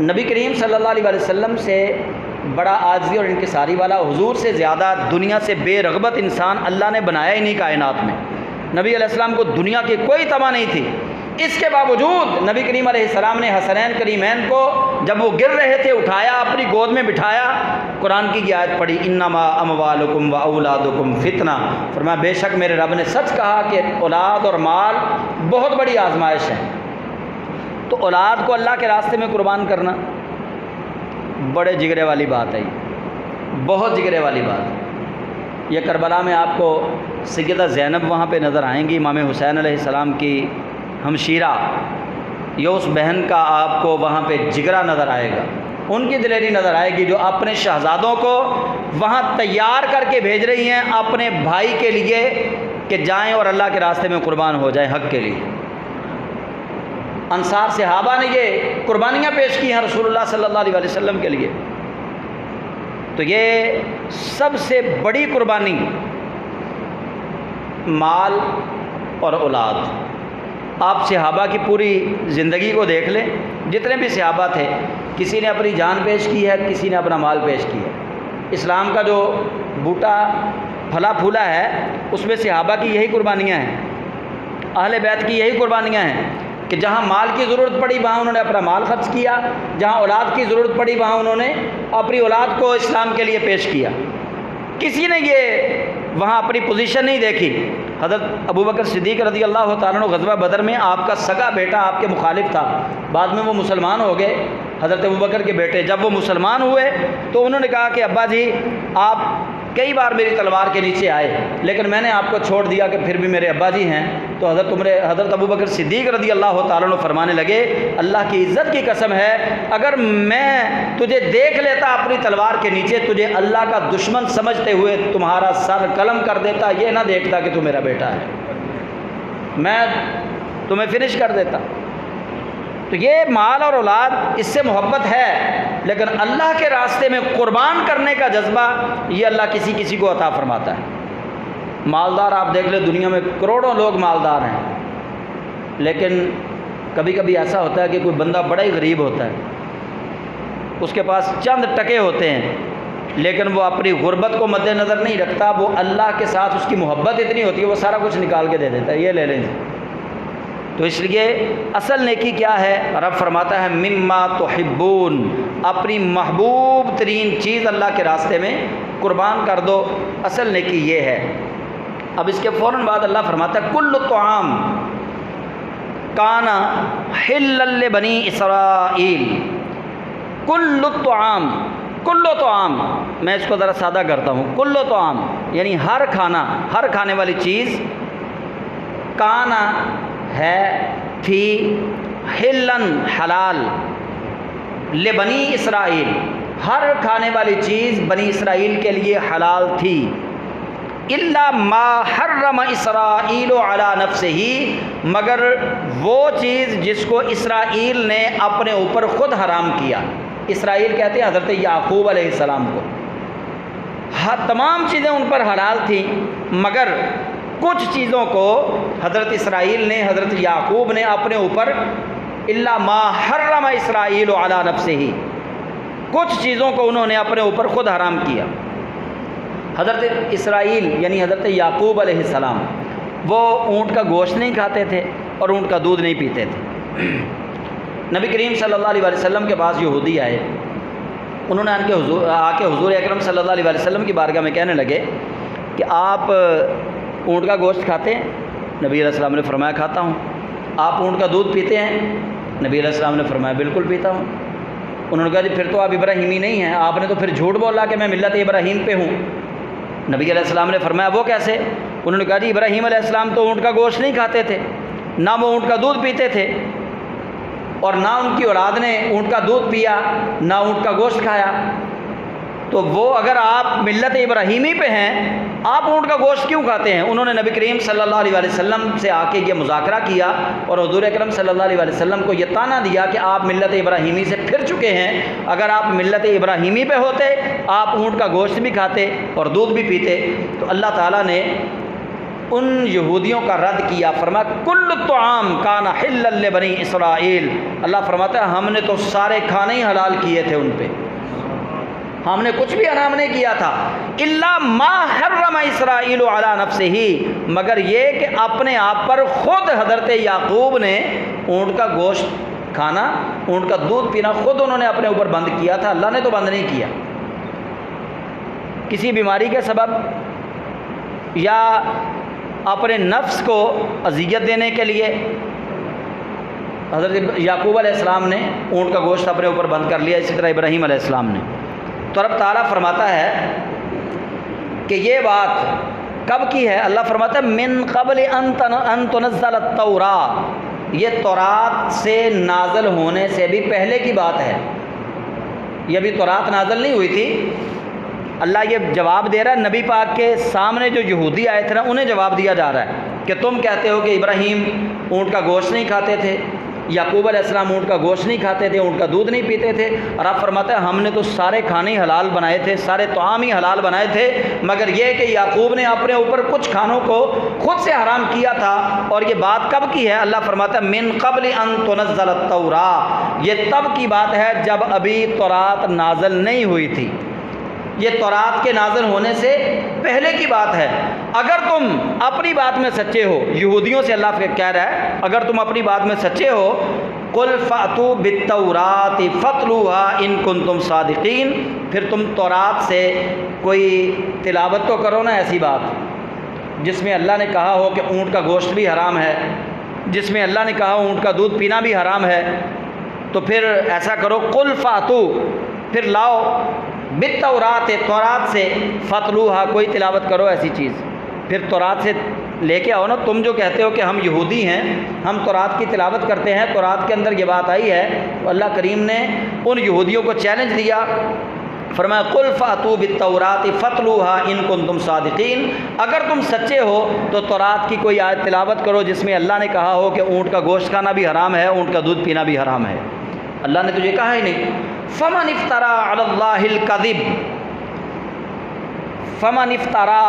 نبی کریم صلی اللہ علیہ وسلم سے بڑا عاجزی اور انکساری والا، حضور سے زیادہ دنیا سے بے رغبت انسان اللہ نے بنایا ہی نہیں کائنات میں۔ نبی علیہ السلام کو دنیا کی کوئی تمنا نہیں تھی، اس کے باوجود نبی کریم علیہ السلام نے حسنین کریمین کو جب وہ گر رہے تھے اٹھایا، اپنی گود میں بٹھایا، قرآن کی یہ آیت پڑھی انما اموالکم و اولادکم فتنہ، فرمایا بے شک میرے رب نے سچ کہا کہ اولاد اور مال بہت بڑی آزمائش ہے۔ تو اولاد کو اللہ کے راستے میں قربان کرنا بڑے جگرے والی بات ہے، یہ بہت جگرے والی بات۔ یہ کربلا میں آپ کو سیدہ زینب وہاں پہ نظر آئیں گی، امام حسین علیہ السلام کی ہمشیرہ، یہ اس بہن کا آپ کو وہاں پہ جگرا نظر آئے گا، ان کی دلیری نظر آئے گی جو اپنے شہزادوں کو وہاں تیار کر کے بھیج رہی ہیں اپنے بھائی کے لیے کہ جائیں اور اللہ کے راستے میں قربان ہو جائیں حق کے لیے۔ انصار صحابہ نے یہ قربانیاں پیش کی ہیں رسول اللہ صلی اللہ علیہ وسلم کے لیے۔ تو یہ سب سے بڑی قربانی مال اور اولاد۔ آپ صحابہ کی پوری زندگی کو دیکھ لیں، جتنے بھی صحابہ تھے، کسی نے اپنی جان پیش کی ہے، کسی نے اپنا مال پیش کیا ہے۔ اسلام کا جو بوٹا پھلا پھولا ہے اس میں صحابہ کی یہی قربانیاں ہیں، اہل بیت کی یہی قربانیاں ہیں کہ جہاں مال کی ضرورت پڑی وہاں انہوں نے اپنا مال خرچ کیا، جہاں اولاد کی ضرورت پڑی وہاں انہوں نے اپنی اولاد کو اسلام کے لیے پیش کیا۔ کسی نے یہ وہاں اپنی پوزیشن نہیں دیکھی۔ حضرت ابوبکر صدیق رضی اللہ تعالیٰ عنہ غزوہ بدر میں آپ کا سگا بیٹا آپ کے مخالف تھا، بعد میں وہ مسلمان ہو گئے۔ حضرت ابوبکر کے بیٹے جب وہ مسلمان ہوئے تو انہوں نے کہا کہ ابا جی آپ کئی بار میری تلوار کے نیچے آئے لیکن میں نے آپ کو چھوڑ دیا کہ پھر بھی میرے ابا جی ہیں۔ تو حضرت ابوبکر صدیق رضی اللہ تعالیٰ عنہ فرمانے لگے اللہ کی عزت کی قسم ہے اگر میں تجھے دیکھ لیتا اپنی تلوار کے نیچے، تجھے اللہ کا دشمن سمجھتے ہوئے تمہارا سر قلم کر دیتا، یہ نہ دیکھتا کہ تو میرا بیٹا ہے، میں تمہیں فنش کر دیتا۔ تو یہ مال اور اولاد اس سے محبت ہے، لیکن اللہ کے راستے میں قربان کرنے کا جذبہ یہ اللہ کسی کسی کو عطا فرماتا ہے۔ مالدار آپ دیکھ لیں، دنیا میں کروڑوں لوگ مالدار ہیں، لیکن کبھی کبھی ایسا ہوتا ہے کہ کوئی بندہ بڑا ہی غریب ہوتا ہے، اس کے پاس چند ٹکے ہوتے ہیں لیکن وہ اپنی غربت کو مد نظر نہیں رکھتا، وہ اللہ کے ساتھ اس کی محبت اتنی ہوتی ہے وہ سارا کچھ نکال کے دے دیتا ہے، یہ لے لیں۔ تو اس لیے اصل نیکی کیا ہے؟ رب فرماتا ہے مما تحبون، اپنی محبوب ترین چیز اللہ کے راستے میں قربان کر دو، اصل نیکی یہ ہے۔ اب اس کے فوراً بعد اللہ فرماتا ہے کل طعام کان حلا لبنی اسرائیل، کل طعام، کل طعام، میں اس کو ذرا سادہ کرتا ہوں، کل طعام یعنی ہر کھانا، ہر کھانے والی چیز، کانا ہے، تھی، حلن حلال، لبنی اسرائیل، ہر کھانے والی چیز بنی اسرائیل کے لیے حلال تھی، الا ما حرم اسرائیل علی نفسہ، مگر وہ چیز جس کو اسرائیل نے اپنے اوپر خود حرام کیا۔ اسرائیل کہتے ہیں حضرت یعقوب علیہ السلام کو، تمام چیزیں ان پر حلال تھیں مگر کچھ چیزوں کو حضرت اسرائیل نے، حضرت یعقوب نے اپنے اوپر الا ما حرم اسرائیل علی نفسہ، کچھ چیزوں کو انہوں نے اپنے اوپر خود حرام کیا۔ حضرت اسرائیل یعنی حضرت یعقوب علیہ السلام وہ اونٹ کا گوشت نہیں کھاتے تھے اور اونٹ کا دودھ نہیں پیتے تھے۔ نبی کریم صلی اللہ علیہ وسلم کے پاس یہودی آئے، انہوں نے آ کے حضور اکرم صلی اللہ علیہ وسلم کی بارگاہ میں کہنے لگے کہ آپ اونٹ کا گوشت کھاتے ہیں؟ نبی علیہ السلام نے فرمایا کھاتا ہوں۔ آپ اونٹ کا دودھ پیتے ہیں؟ نبی علیہ السلام نے فرمایا بالکل پیتا ہوں۔ انہوں نے کہا جی پھر تو آپ ابراہیمی نہیں ہیں، آپ نے تو پھر جھوٹ بولا کہ میں ملت ابراہیم پہ ہوں۔ نبی علیہ السلام نے فرمایا وہ کیسے؟ انہوں نے کہا جی ابراہیم علیہ السلام تو اونٹ کا گوشت نہیں کھاتے تھے، نہ وہ اونٹ کا دودھ پیتے تھے، اور نہ ان کی اولاد نے اونٹ کا دودھ پیا، نہ اونٹ کا گوشت کھایا۔ تو وہ اگر آپ ملت ابراہیمی پہ ہیں، آپ اونٹ کا گوشت کیوں کھاتے ہیں؟ انہوں نے نبی کریم صلی اللہ علیہ وسلم سے آ کے یہ مذاکرہ کیا اور حضور اکرم صلی اللہ علیہ وسلم کو یہ طعنہ دیا کہ آپ ملت ابراہیمی سے پھر چکے ہیں۔ اگر آپ ملت ابراہیمی پہ ہوتے، آپ اونٹ کا گوشت بھی کھاتے اور دودھ بھی پیتے۔ تو اللہ تعالیٰ نے ان یہودیوں کا رد کیا، فرمایا کل طعام کان حلا لبنی اسرائیل۔ اللہ فرماتا ہے ہم نے تو سارے کھانے ہی حلال کیے تھے ان پہ، ہم نے کچھ بھی حرام نہیں کیا تھا۔ الا ما حرم اسرائیل علی نفسہ، مگر یہ کہ اپنے آپ پر خود حضرت یعقوب نے اونٹ کا گوشت کھانا، اونٹ کا دودھ پینا خود انہوں نے اپنے اوپر بند کیا تھا، اللہ نے تو بند نہیں کیا۔ کسی بیماری کے سبب یا اپنے نفس کو اذیت دینے کے لیے حضرت یعقوب علیہ السلام نے اونٹ کا گوشت اپنے اوپر بند کر لیا، اسی طرح ابراہیم علیہ السلام نے۔ تو رب تعالیٰ فرماتا ہے کہ یہ بات کب کی ہے؟ اللہ فرماتا ہے من قبل ان تنزل التوراۃ، یہ تورات سے نازل ہونے سے بھی پہلے کی بات ہے۔ یہ ابھی تورات نازل نہیں ہوئی تھی۔ اللہ یہ جواب دے رہا ہے نبی پاک کے سامنے جو یہودی آئے تھے نا، انہیں جواب دیا جا رہا ہے کہ تم کہتے ہو کہ ابراہیم اونٹ کا گوشت نہیں کھاتے تھے، یعقوب علیہ السلام اونٹ کا گوشت نہیں کھاتے تھے، اونٹ کا دودھ نہیں پیتے تھے، اور آپ فرماتے ہیں ہم نے تو سارے کھانے ہی حلال بنائے تھے، سارے طعام ہی حلال بنائے تھے، مگر یہ کہ یعقوب نے اپنے اوپر کچھ کھانوں کو خود سے حرام کیا تھا۔ اور یہ بات کب کی ہے؟ اللہ فرماتا ہے من قبل ان تنزل التوراۃ، یہ تب کی بات ہے جب ابھی تورات نازل نہیں ہوئی تھی، یہ تورات کے نازل ہونے سے پہلے کی بات ہے۔ اگر تم اپنی بات میں سچے ہو، یہودیوں سے اللہ کہہ رہا ہے اگر تم اپنی بات میں سچے ہو، قل فأتوا بالتوراۃ فاتلوها ان کنتم صادقین، پھر تم تورات سے کوئی تلاوت تو کرو نا، ایسی بات جس میں اللہ نے کہا ہو کہ اونٹ کا گوشت بھی حرام ہے، جس میں اللہ نے کہا ہو اونٹ کا دودھ پینا بھی حرام ہے، تو پھر ایسا کرو قل فأتوا، پھر لاؤ بالتورات، تورات سے، فتلوہا، کوئی تلاوت کرو ایسی چیز، پھر تورات سے لے کے آؤ نا۔ تم جو کہتے ہو کہ ہم یہودی ہیں، ہم تورات کی تلاوت کرتے ہیں، تورات کے اندر یہ بات آئی ہے، تو اللہ کریم نے ان یہودیوں کو چیلنج دیا، فرمایا قل فأتوا بالتورات فتلوہا ان کنتم صادقین، اگر تم سچے ہو تو تورات کی کوئی آیت تلاوت کرو جس میں اللہ نے کہا ہو کہ اونٹ کا گوشت کھانا بھی حرام ہے، اونٹ کا دودھ پینا بھی حرام ہے۔ اللہ نے تجھے کہا ہی نہیں۔ فمن افترا علی اللہ الکذب، فمن افترا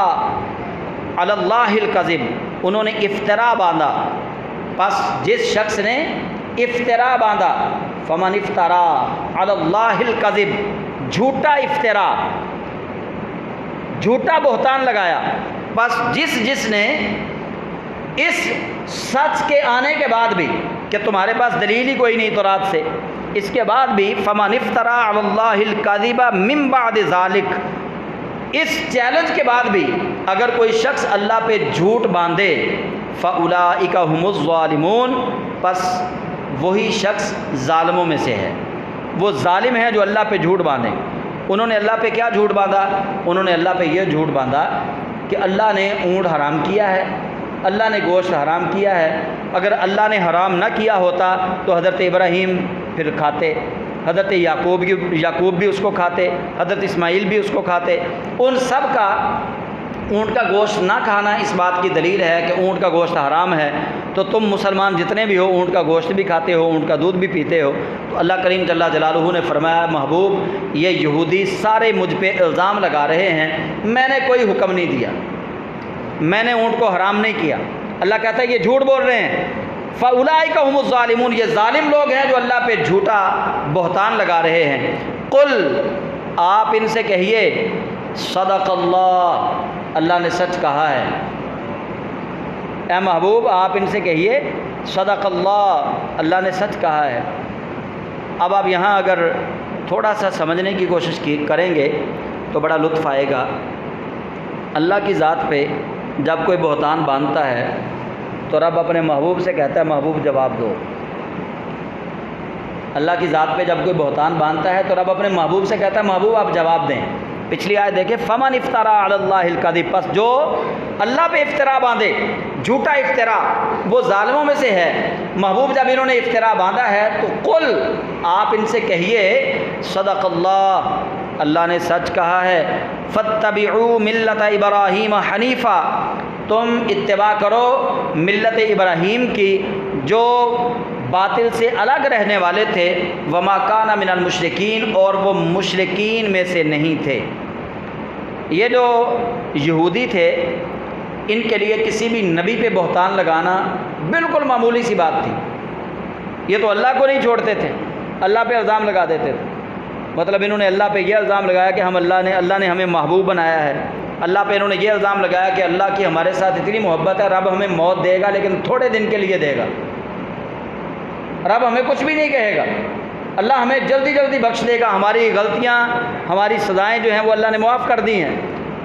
علی اللہ الکذب، انہوں نے افترا باندھا، پس جس شخص نے افترا باندھا، فمن افترا علی اللہ الکذب، جھوٹا افترا، جھوٹا بہتان لگایا، بس جس نے اس سچ کے آنے کے بعد بھی کہ تمہارے پاس دلیل ہی کوئی نہیں تورات سے، اس کے بعد بھی فمن افترا علی اللہ الکذب من بعد ذلک، اس چیلنج کے بعد بھی اگر کوئی شخص اللہ پہ جھوٹ باندھے، فاولئک هم الظالمون، پس وہی شخص ظالموں میں سے ہے، وہ ظالم ہے جو اللہ پہ جھوٹ باندھے۔ انہوں نے اللہ پہ کیا جھوٹ باندھا؟ انہوں نے اللہ پہ یہ جھوٹ باندھا کہ اللہ نے اونٹ حرام کیا ہے، اللہ نے گوشت حرام کیا ہے، اگر اللہ نے حرام نہ کیا ہوتا تو حضرت ابراہیم پھر کھاتے، حضرت یعقوب بھی اس کو کھاتے، حضرت اسماعیل بھی اس کو کھاتے۔ ان سب کا اونٹ کا گوشت نہ کھانا اس بات کی دلیل ہے کہ اونٹ کا گوشت حرام ہے، تو تم مسلمان جتنے بھی ہو اونٹ کا گوشت بھی کھاتے ہو، اونٹ کا دودھ بھی پیتے ہو۔ تو اللہ کریم جل جلالہ نے فرمایا محبوب یہ یہودی سارے مجھ پہ الزام لگا رہے ہیں، میں نے کوئی حکم نہیں دیا، میں نے اونٹ کو حرام نہیں کیا۔ اللہ کہتا ہے یہ جھوٹ بول رہے ہیں، فاولئک هم الظالمون، یہ ظالم لوگ ہیں جو اللہ پہ جھوٹا بہتان لگا رہے ہیں۔ قل، آپ ان سے کہیے صدق اللہ، اللہ نے سچ کہا ہے۔ اے محبوب آپ ان سے کہیے صدق اللہ، اللہ نے سچ کہا ہے۔ اب آپ یہاں اگر تھوڑا سا سمجھنے کی کوشش کریں گے تو بڑا لطف آئے گا۔ اللہ کی ذات پہ جب کوئی بہتان باندھتا ہے تو رب اپنے محبوب سے کہتا ہے محبوب جواب دو۔ اللہ کی ذات پہ جب کوئی بہتان باندھتا ہے تو رب اپنے محبوب سے کہتا ہے محبوب آپ جواب دیں۔ پچھلی آیت دیکھیں، فمن افطرا علی اللہ الکذب، پس جو اللہ پہ افطرا باندھے، جھوٹا افطرا، وہ ظالموں میں سے ہے۔ محبوب جب انہوں نے افطرا باندھا ہے تو قل، آپ ان سے کہیے صدق اللہ، اللہ نے سچ کہا ہے، فاتبعوا ملت ابراہیم حنیفا، تم اتباع کرو ملت ابراہیم کی جو باطل سے الگ رہنے والے تھے، وما کان من المشرکین، اور وہ مشرکین میں سے نہیں تھے۔ یہ جو یہودی تھے ان کے لیے کسی بھی نبی پہ بہتان لگانا بالکل معمولی سی بات تھی۔ یہ تو اللہ کو نہیں چھوڑتے تھے، اللہ پہ الزام لگا دیتے تھے۔ مطلب انہوں نے اللہ پہ یہ الزام لگایا کہ اللہ نے ہمیں محبوب بنایا ہے، اللہ پہ انہوں نے یہ الزام لگایا کہ اللہ کی ہمارے ساتھ اتنی محبت ہے، رب ہمیں موت دے گا لیکن تھوڑے دن کے لیے دے گا، رب ہمیں کچھ بھی نہیں کہے گا، اللہ ہمیں جلدی جلدی بخش دے گا، ہماری غلطیاں ہماری سزائیں جو ہیں وہ اللہ نے معاف کر دی ہیں۔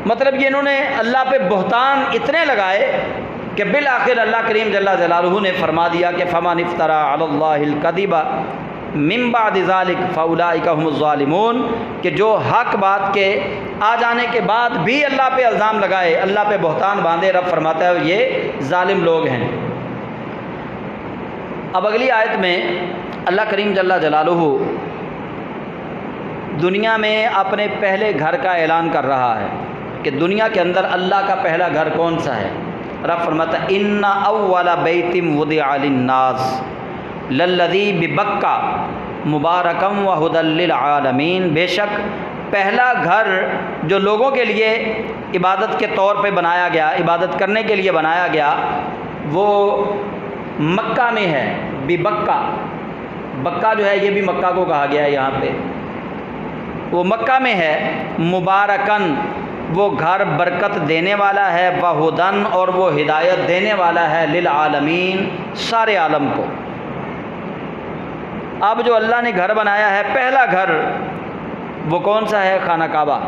مطلب یہ انہوں نے اللہ پہ بہتان اتنے لگائے کہ بالآخر اللہ کریم جل جلالہ نے فرما دیا کہ فمن افترا علی اللہ الکذب من بعد ذلک فاولئک هم الظالمون، کہ جو حق بات کے آ جانے کے بعد بھی اللہ پہ الزام لگائے، اللہ پہ بہتان باندھے، رب فرماتا ہے یہ ظالم لوگ ہیں۔ اب اگلی آیت میں اللہ کریم جل جلالہ دنیا میں اپنے پہلے گھر کا اعلان کر رہا ہے کہ دنیا کے اندر اللہ کا پہلا گھر کون سا ہے۔ رب فرماتا ہے ان اول بیت وضع للناس للذی ببکہ مبارکا وہدی للعالمین، بے شک پہلا گھر جو لوگوں کے لیے عبادت کے طور پہ بنایا گیا، عبادت کرنے کے لیے بنایا گیا، وہ مکہ میں ہے۔ ببکہ، بکہ جو ہے یہ بھی مکہ کو کہا گیا ہے یہاں پہ، وہ مکہ میں ہے۔ مبارکن، وہ گھر برکت دینے والا ہے، وہدن، اور وہ ہدایت دینے والا ہے، للعالمین، سارے عالم کو۔ اب جو اللہ نے گھر بنایا ہے پہلا گھر وہ کون سا ہے؟ خانہ کعبہ۔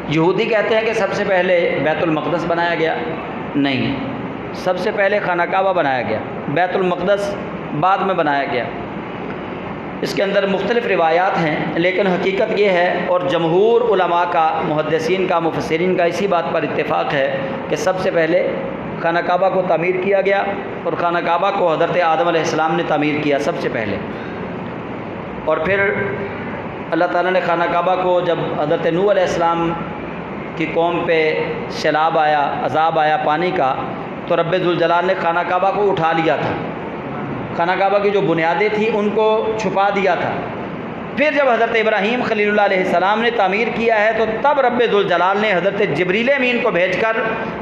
یہودی کہتے ہیں کہ سب سے پہلے بیت المقدس بنایا گیا، نہیں، سب سے پہلے خانہ کعبہ بنایا گیا، بیت المقدس بعد میں بنایا گیا۔ اس کے اندر مختلف روایات ہیں لیکن حقیقت یہ ہے، اور جمہور علماء کا، محدثین کا، مفسرین کا اسی بات پر اتفاق ہے کہ سب سے پہلے خانہ کعبہ کو تعمیر کیا گیا، اور خانہ کعبہ کو حضرت آدم علیہ السلام نے تعمیر کیا سب سے پہلے۔ اور پھر اللہ تعالیٰ نے خانہ کعبہ کو، جب حضرت نوح علیہ السلام کی قوم پہ سیلاب آیا، عذاب آیا پانی کا، تو رب ذوالجلال نے خانہ کعبہ کو اٹھا لیا تھا، خانہ کعبہ کی جو بنیادیں تھیں ان کو چھپا دیا تھا۔ پھر جب حضرت ابراہیم خلیل اللہ علیہ السلام نے تعمیر کیا ہے تو تب رب ذوالجلال نے حضرت جبریل امین کو بھیج کر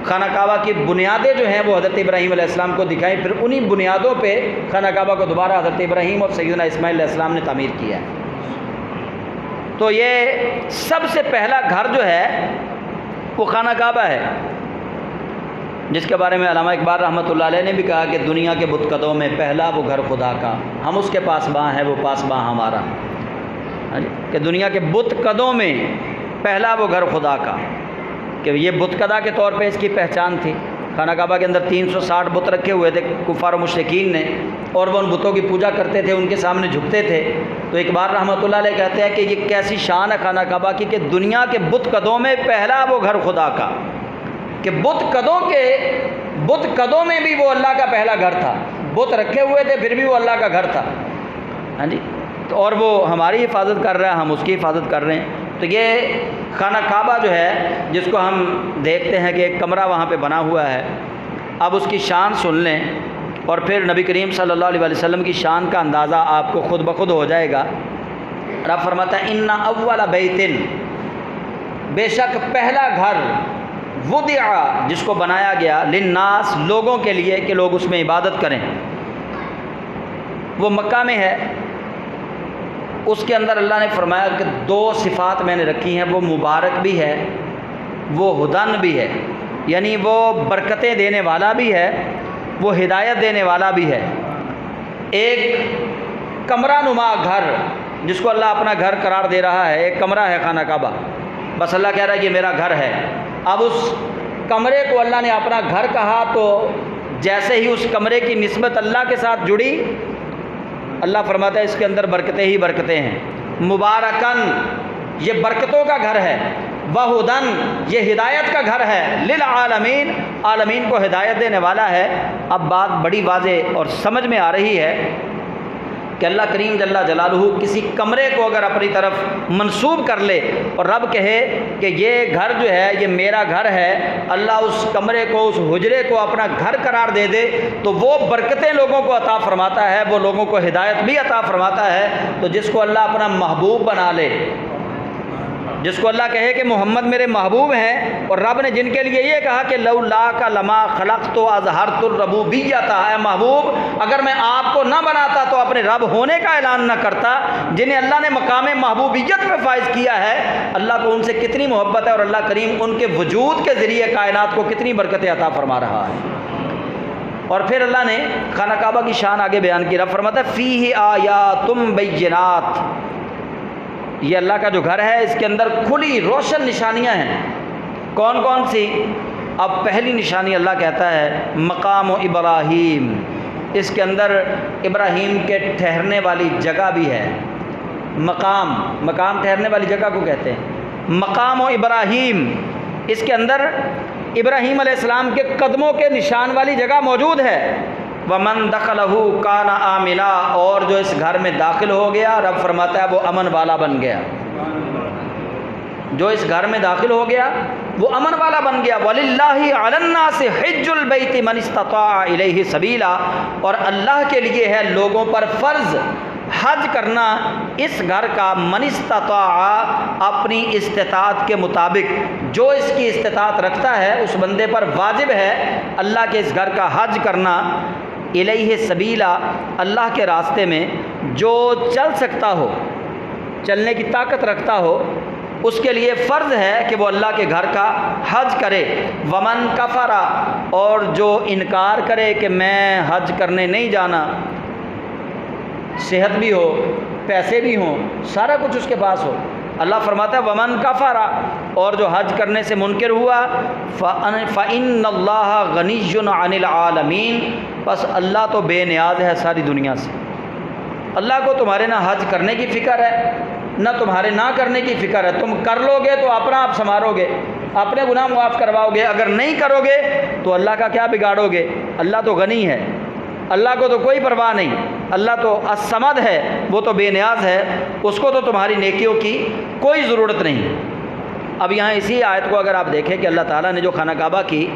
خانہ کعبہ کی بنیادیں جو ہیں وہ حضرت ابراہیم علیہ السلام کو دکھائیں، پھر انہی بنیادوں پہ خانہ کعبہ کو دوبارہ حضرت ابراہیم اور سیدنا اسماعیل علیہ السلام نے تعمیر کیا ہے۔ تو یہ سب سے پہلا گھر جو ہے وہ خانہ کعبہ ہے، جس کے بارے میں علامہ اقبال رحمۃ اللہ علیہ نے بھی کہا کہ دنیا کے بت قدوں میں پہلا وہ گھر خدا کا، ہم اس کے پاسباں ہیں وہ پاسباں ہمارا۔ کہ دنیا کے بت قدوں میں پہلا وہ گھر خدا کا، کہ یہ بت قدا کے طور پہ اس کی پہچان تھی۔ خانہ کعبہ کے اندر 360 بت رکھے ہوئے تھے کفار و مشرکین نے، اور وہ ان بتوں کی پوجا کرتے تھے، ان کے سامنے جھکتے تھے۔ تو اقبال رحمۃ اللہ علیہ کہتے ہیں کہ یہ کیسی شان ہے خانہ کعبہ کی کہ دنیا کے بت قدوں میں پہلا وہ گھر خدا کا، کہ بت قدوں میں بھی وہ اللہ کا پہلا گھر تھا، بت رکھے ہوئے تھے پھر بھی وہ اللہ کا گھر تھا۔ ہاں جی، اور وہ ہماری حفاظت کر رہا ہے، ہم اس کی حفاظت کر رہے ہیں۔ تو یہ خانہ کعبہ جو ہے جس کو ہم دیکھتے ہیں کہ ایک کمرہ وہاں پہ بنا ہوا ہے، اب اس کی شان سن لیں اور پھر نبی کریم صلی اللہ علیہ وسلم کی شان کا اندازہ آپ کو خود بخود ہو جائے گا۔ رب فرماتا ہے ان اول بیت، بے شک پہلا گھر، وضع، جس کو بنایا گیا، للناس، لوگوں کے لیے کہ لوگ اس میں عبادت کریں، وہ مکہ میں ہے۔ اس کے اندر اللہ نے فرمایا کہ 2 صفات میں نے رکھی ہیں، وہ مبارک بھی ہے، وہ ہدن بھی ہے، یعنی وہ برکتیں دینے والا بھی ہے، وہ ہدایت دینے والا بھی ہے۔ ایک کمرہ نما گھر جس کو اللہ اپنا گھر قرار دے رہا ہے، ایک کمرہ ہے خانہ کعبہ، بس اللہ کہہ رہا ہے یہ میرا گھر ہے۔ اب اس کمرے کو اللہ نے اپنا گھر کہا تو جیسے ہی اس کمرے کی نسبت اللہ کے ساتھ جڑی، اللہ فرماتا ہے اس کے اندر برکتیں ہی برکتیں ہیں۔ مبارکن، یہ برکتوں کا گھر ہے، وہدن، یہ ہدایت کا گھر ہے، للعالمین، عالمین کو ہدایت دینے والا ہے۔ اب بات بڑی واضح اور سمجھ میں آ رہی ہے کہ اللہ کریم جل جلالہ کسی کمرے کو اگر اپنی طرف منسوب کر لے اور رب کہے کہ یہ گھر جو ہے یہ میرا گھر ہے، اللہ اس کمرے کو، اس حجرے کو اپنا گھر قرار دے دے تو وہ برکتیں لوگوں کو عطا فرماتا ہے، وہ لوگوں کو ہدایت بھی عطا فرماتا ہے۔ تو جس کو اللہ اپنا محبوب بنا لے، جس کو اللہ کہے کہ محمد میرے محبوب ہیں، اور رب نے جن کے لیے یہ کہا کہ لولاک لما خلقت اظہرت الربوبیۃ، اے محبوب اگر میں آپ کو نہ بناتا تو اپنے رب ہونے کا اعلان نہ کرتا، جنہیں اللہ نے مقام محبوبیت میں فائز کیا ہے، اللہ کو ان سے کتنی محبت ہے، اور اللہ کریم ان کے وجود کے ذریعے کائنات کو کتنی برکتیں عطا فرما رہا ہے۔ اور پھر اللہ نے خانہ کعبہ کی شان آگے بیان کی، رب فرماتا ہے فیہ آیات بینات، یہ اللہ کا جو گھر ہے اس کے اندر کھلی روشن نشانیاں ہیں۔ کون کون سی؟ اب پہلی نشانی اللہ کہتا ہے مقام ابراہیم، اس کے اندر ابراہیم کے ٹھہرنے والی جگہ بھی ہے۔ مقام ٹھہرنے والی جگہ کو کہتے ہیں مقام ابراہیم، اس کے اندر ابراہیم علیہ السلام کے قدموں کے نشان والی جگہ موجود ہے۔ ومن دخلہ کان آمنا، اور جو اس گھر میں داخل ہو گیا رب فرماتا ہے وہ امن والا بن گیا، جو اس گھر میں داخل ہو گیا وہ امن والا بن گیا۔ وَلِلَّهِ عَلَى النَّاسِ حِجُّ الْبَيْتِ مَنِ اسْتَطَاعَ إِلَيْهِ سَبِيلًا، اور اللہ کے لیے ہے لوگوں پر فرض حج کرنا اس گھر کا، من استطاع، اپنی استطاعت کے مطابق، جو اس کی استطاعت رکھتا ہے اس بندے پر واجب ہے اللہ کے اس گھر کا حج کرنا۔ الیہ سبیلا، اللہ کے راستے میں جو چل سکتا ہو، چلنے کی طاقت رکھتا ہو، اس کے لیے فرض ہے کہ وہ اللہ کے گھر کا حج کرے۔ ومن کفرا، اور جو انکار کرے کہ میں حج کرنے نہیں جانا، صحت بھی ہو، پیسے بھی ہوں، سارا کچھ اس کے پاس ہو، اللہ فرماتا ہے ومن کفرا، اور جو حج کرنے سے منکر ہوا، فإن اللہ غنی عن العالمین، بس اللہ تو بے نیاز ہے ساری دنیا سے۔ اللہ کو تمہارے نہ حج کرنے کی فکر ہے نہ تمہارے نہ کرنے کی فکر ہے۔ تم کر لو گے تو اپنا آپ سنوارو گے، اپنے گناہ معاف کرواؤ گے، اگر نہیں کرو گے تو اللہ کا کیا بگاڑو گے؟ اللہ تو غنی ہے، اللہ کو تو کوئی پرواہ نہیں، اللہ تو الصمد ہے، وہ تو بے نیاز ہے، اس کو تو تمہاری نیکیوں کی کوئی ضرورت نہیں۔ اب یہاں اسی آیت کو اگر آپ دیکھیں کہ اللہ تعالیٰ نے جو خانہ کعبہ کی،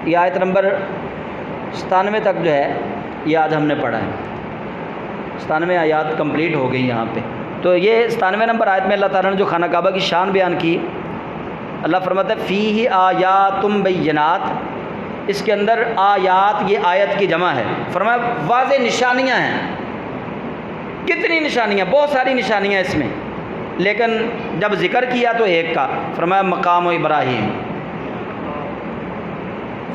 یہ آیت نمبر 97 تک جو ہے یہ آج ہم نے پڑھا ہے، 97 آیات کمپلیٹ ہو گئی یہاں پہ۔ تو یہ 97 نمبر آیت میں اللہ تعالیٰ نے جو خانہ کعبہ کی شان بیان کی، اللہ فرماتا ہے فیہ آیات بینات، اس کے اندر آیات، یہ آیت کی جمع ہے، فرمایا واضح نشانیاں ہیں۔ کتنی نشانیاں؟ بہت ساری نشانیاں اس میں، لیکن جب ذکر کیا تو ایک کا، فرمایا مقام ابراہیم،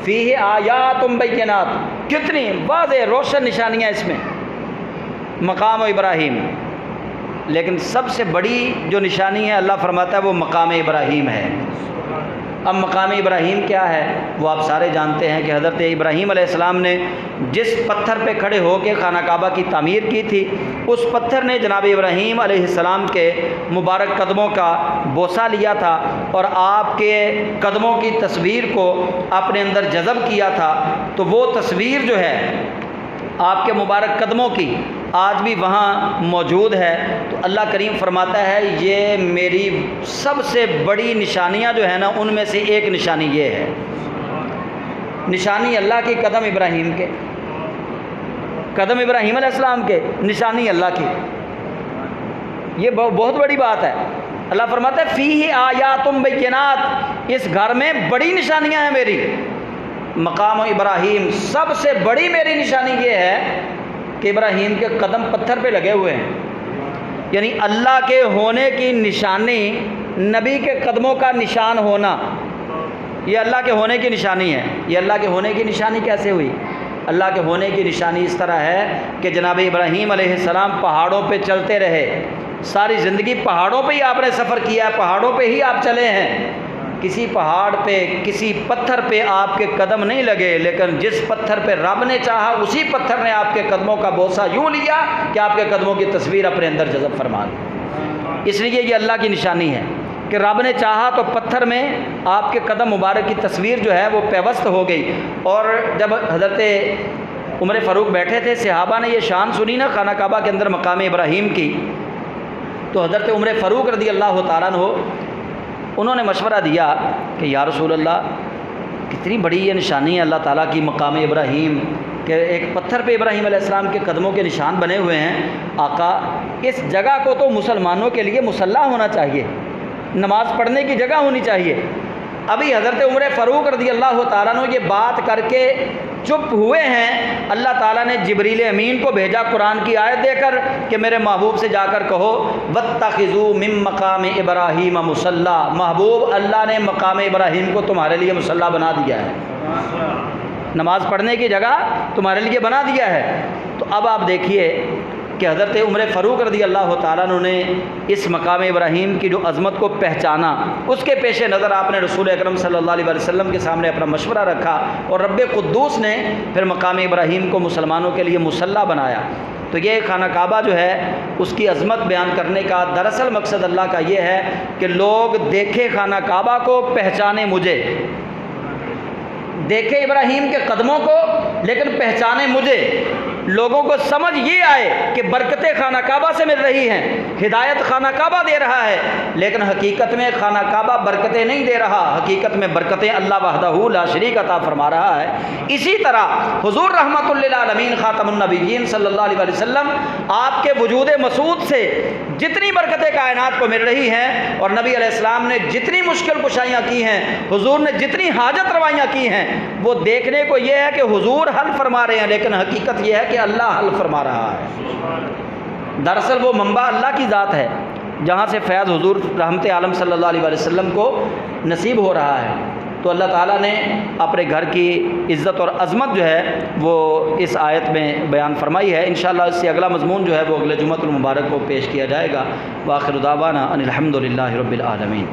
فیہ آیات بینات، کتنی واضح روشن نشانیاں اس میں، مقام ابراہیم۔ لیکن سب سے بڑی جو نشانی ہے اللہ فرماتا ہے وہ مقام ابراہیم ہے۔ اب مقام ابراہیم کیا ہے وہ آپ سارے جانتے ہیں کہ حضرت ابراہیم علیہ السلام نے جس پتھر پہ کھڑے ہو کے خانہ کعبہ کی تعمیر کی تھی، اس پتھر نے جناب ابراہیم علیہ السلام کے مبارک قدموں کا بوسہ لیا تھا اور آپ کے قدموں کی تصویر کو اپنے اندر جذب کیا تھا۔ تو وہ تصویر جو ہے آپ کے مبارک قدموں کی آج بھی وہاں موجود ہے۔ تو اللہ کریم فرماتا ہے یہ میری سب سے بڑی نشانیاں جو ہیں نا ان میں سے ایک نشانی یہ ہے، نشانی اللہ کی قدم ابراہیم کے، قدم ابراہیم علیہ السلام کے، نشانی اللہ کی، یہ بہت بڑی بات ہے۔ اللہ فرماتا ہے فیہ آیات بینات، اس گھر میں بڑی نشانیاں ہیں میری۔ مقام ابراہیم، سب سے بڑی میری نشانی یہ ہے کہ ابراہیم کے قدم پتھر پہ لگے ہوئے ہیں، یعنی اللہ کے ہونے کی نشانی، نبی کے قدموں کا نشان ہونا، یہ اللہ کے ہونے کی نشانی ہے۔ یہ اللہ کے ہونے کی نشانی کیسے ہوئی؟ اللہ کے ہونے کی نشانی اس طرح ہے کہ جناب ابراہیم علیہ السلام پہاڑوں پہ چلتے رہے، ساری زندگی پہاڑوں پہ ہی آپ نے سفر کیا ہے، پہاڑوں پہ ہی آپ چلے ہیں، کسی پہاڑ پہ کسی پتھر پہ آپ کے قدم نہیں لگے، لیکن جس پتھر پہ رب نے چاہا اسی پتھر نے آپ کے قدموں کا بوسہ یوں لیا کہ آپ کے قدموں کی تصویر اپنے اندر جذب فرما لی۔ اس لیے یہ اللہ کی نشانی ہے کہ رب نے چاہا تو پتھر میں آپ کے قدم مبارک کی تصویر جو ہے وہ پیوست ہو گئی۔ اور جب حضرت عمر فاروق بیٹھے تھے، صحابہ نے یہ شان سنی نا خانہ کعبہ کے اندر مقام ابراہیم کی، تو حضرت عمر فاروق رضی اللہ تعالیٰ عنہ انہوں نے مشورہ دیا کہ یا رسول اللہ، کتنی بڑی یہ نشانی ہے اللہ تعالیٰ کی مقام ابراہیم، کہ ایک پتھر پہ ابراہیم علیہ السلام کے قدموں کے نشان بنے ہوئے ہیں۔ آقا، اس جگہ کو تو مسلمانوں کے لیے مصلی ہونا چاہیے، نماز پڑھنے کی جگہ ہونی چاہیے۔ ابھی حضرت عمر فاروق رضی اللہ تعالیٰ عنہ یہ بات کر کے چپ ہوئے ہیں، اللہ تعالیٰ نے جبریل امین کو بھیجا قرآن کی آیت دے کر کہ میرے محبوب سے جا کر کہو واتخذوا من مقام ابراہیم مصلی، محبوب اللہ نے مقام ابراہیم کو تمہارے لیے مصلی بنا دیا ہے، نماز پڑھنے کی جگہ تمہارے لیے بنا دیا ہے۔ تو اب آپ دیکھیے کہ حضرت عمر فاروق رضی اللہ تعالیٰ عنہ نے اس مقام ابراہیم کی جو عظمت کو پہچانا، اس کے پیش نظر آپ نے رسول اکرم صلی اللہ علیہ وسلم کے سامنے اپنا مشورہ رکھا، اور رب قدوس نے پھر مقام ابراہیم کو مسلمانوں کے لیے مصلی بنایا۔ تو یہ خانہ کعبہ جو ہے اس کی عظمت بیان کرنے کا دراصل مقصد اللہ کا یہ ہے کہ لوگ دیکھے خانہ کعبہ کو، پہچانے مجھے، دیکھے ابراہیم کے قدموں کو لیکن پہچانے مجھے، لوگوں کو سمجھ یہ آئے کہ برکتیں خانہ کعبہ سے مل رہی ہیں، ہدایت خانہ کعبہ دے رہا ہے، لیکن حقیقت میں خانہ کعبہ برکتیں نہیں دے رہا، حقیقت میں برکتیں اللہ وحدہ لا شریک عطا فرما رہا ہے۔ اسی طرح حضور رحمت للعالمین خاتم النبیین صلی اللہ علیہ وسلم، آپ کے وجود مسعود سے جتنی برکتیں کائنات کو مل رہی ہیں، اور نبی علیہ السلام نے جتنی مشکل کشائیاں کی ہیں، حضور نے جتنی حاجت روائیاں کی ہیں، وہ دیکھنے کو یہ ہے کہ حضور حل فرما رہے ہیں، لیکن حقیقت یہ ہے کہ اللہ حل فرما رہا ہے۔ دراصل وہ منبع اللہ کی ذات ہے جہاں سے فیض حضور رحمت عالم صلی اللہ علیہ وسلم کو نصیب ہو رہا ہے۔ تو اللہ تعالیٰ نے اپنے گھر کی عزت اور عظمت جو ہے وہ اس آیت میں بیان فرمائی ہے۔ انشاءاللہ اس سے اگلا مضمون جو ہے وہ اگلے جمعۃ المبارک کو پیش کیا جائے گا۔ وآخر دعوانا ان الحمد للہ رب العالمین۔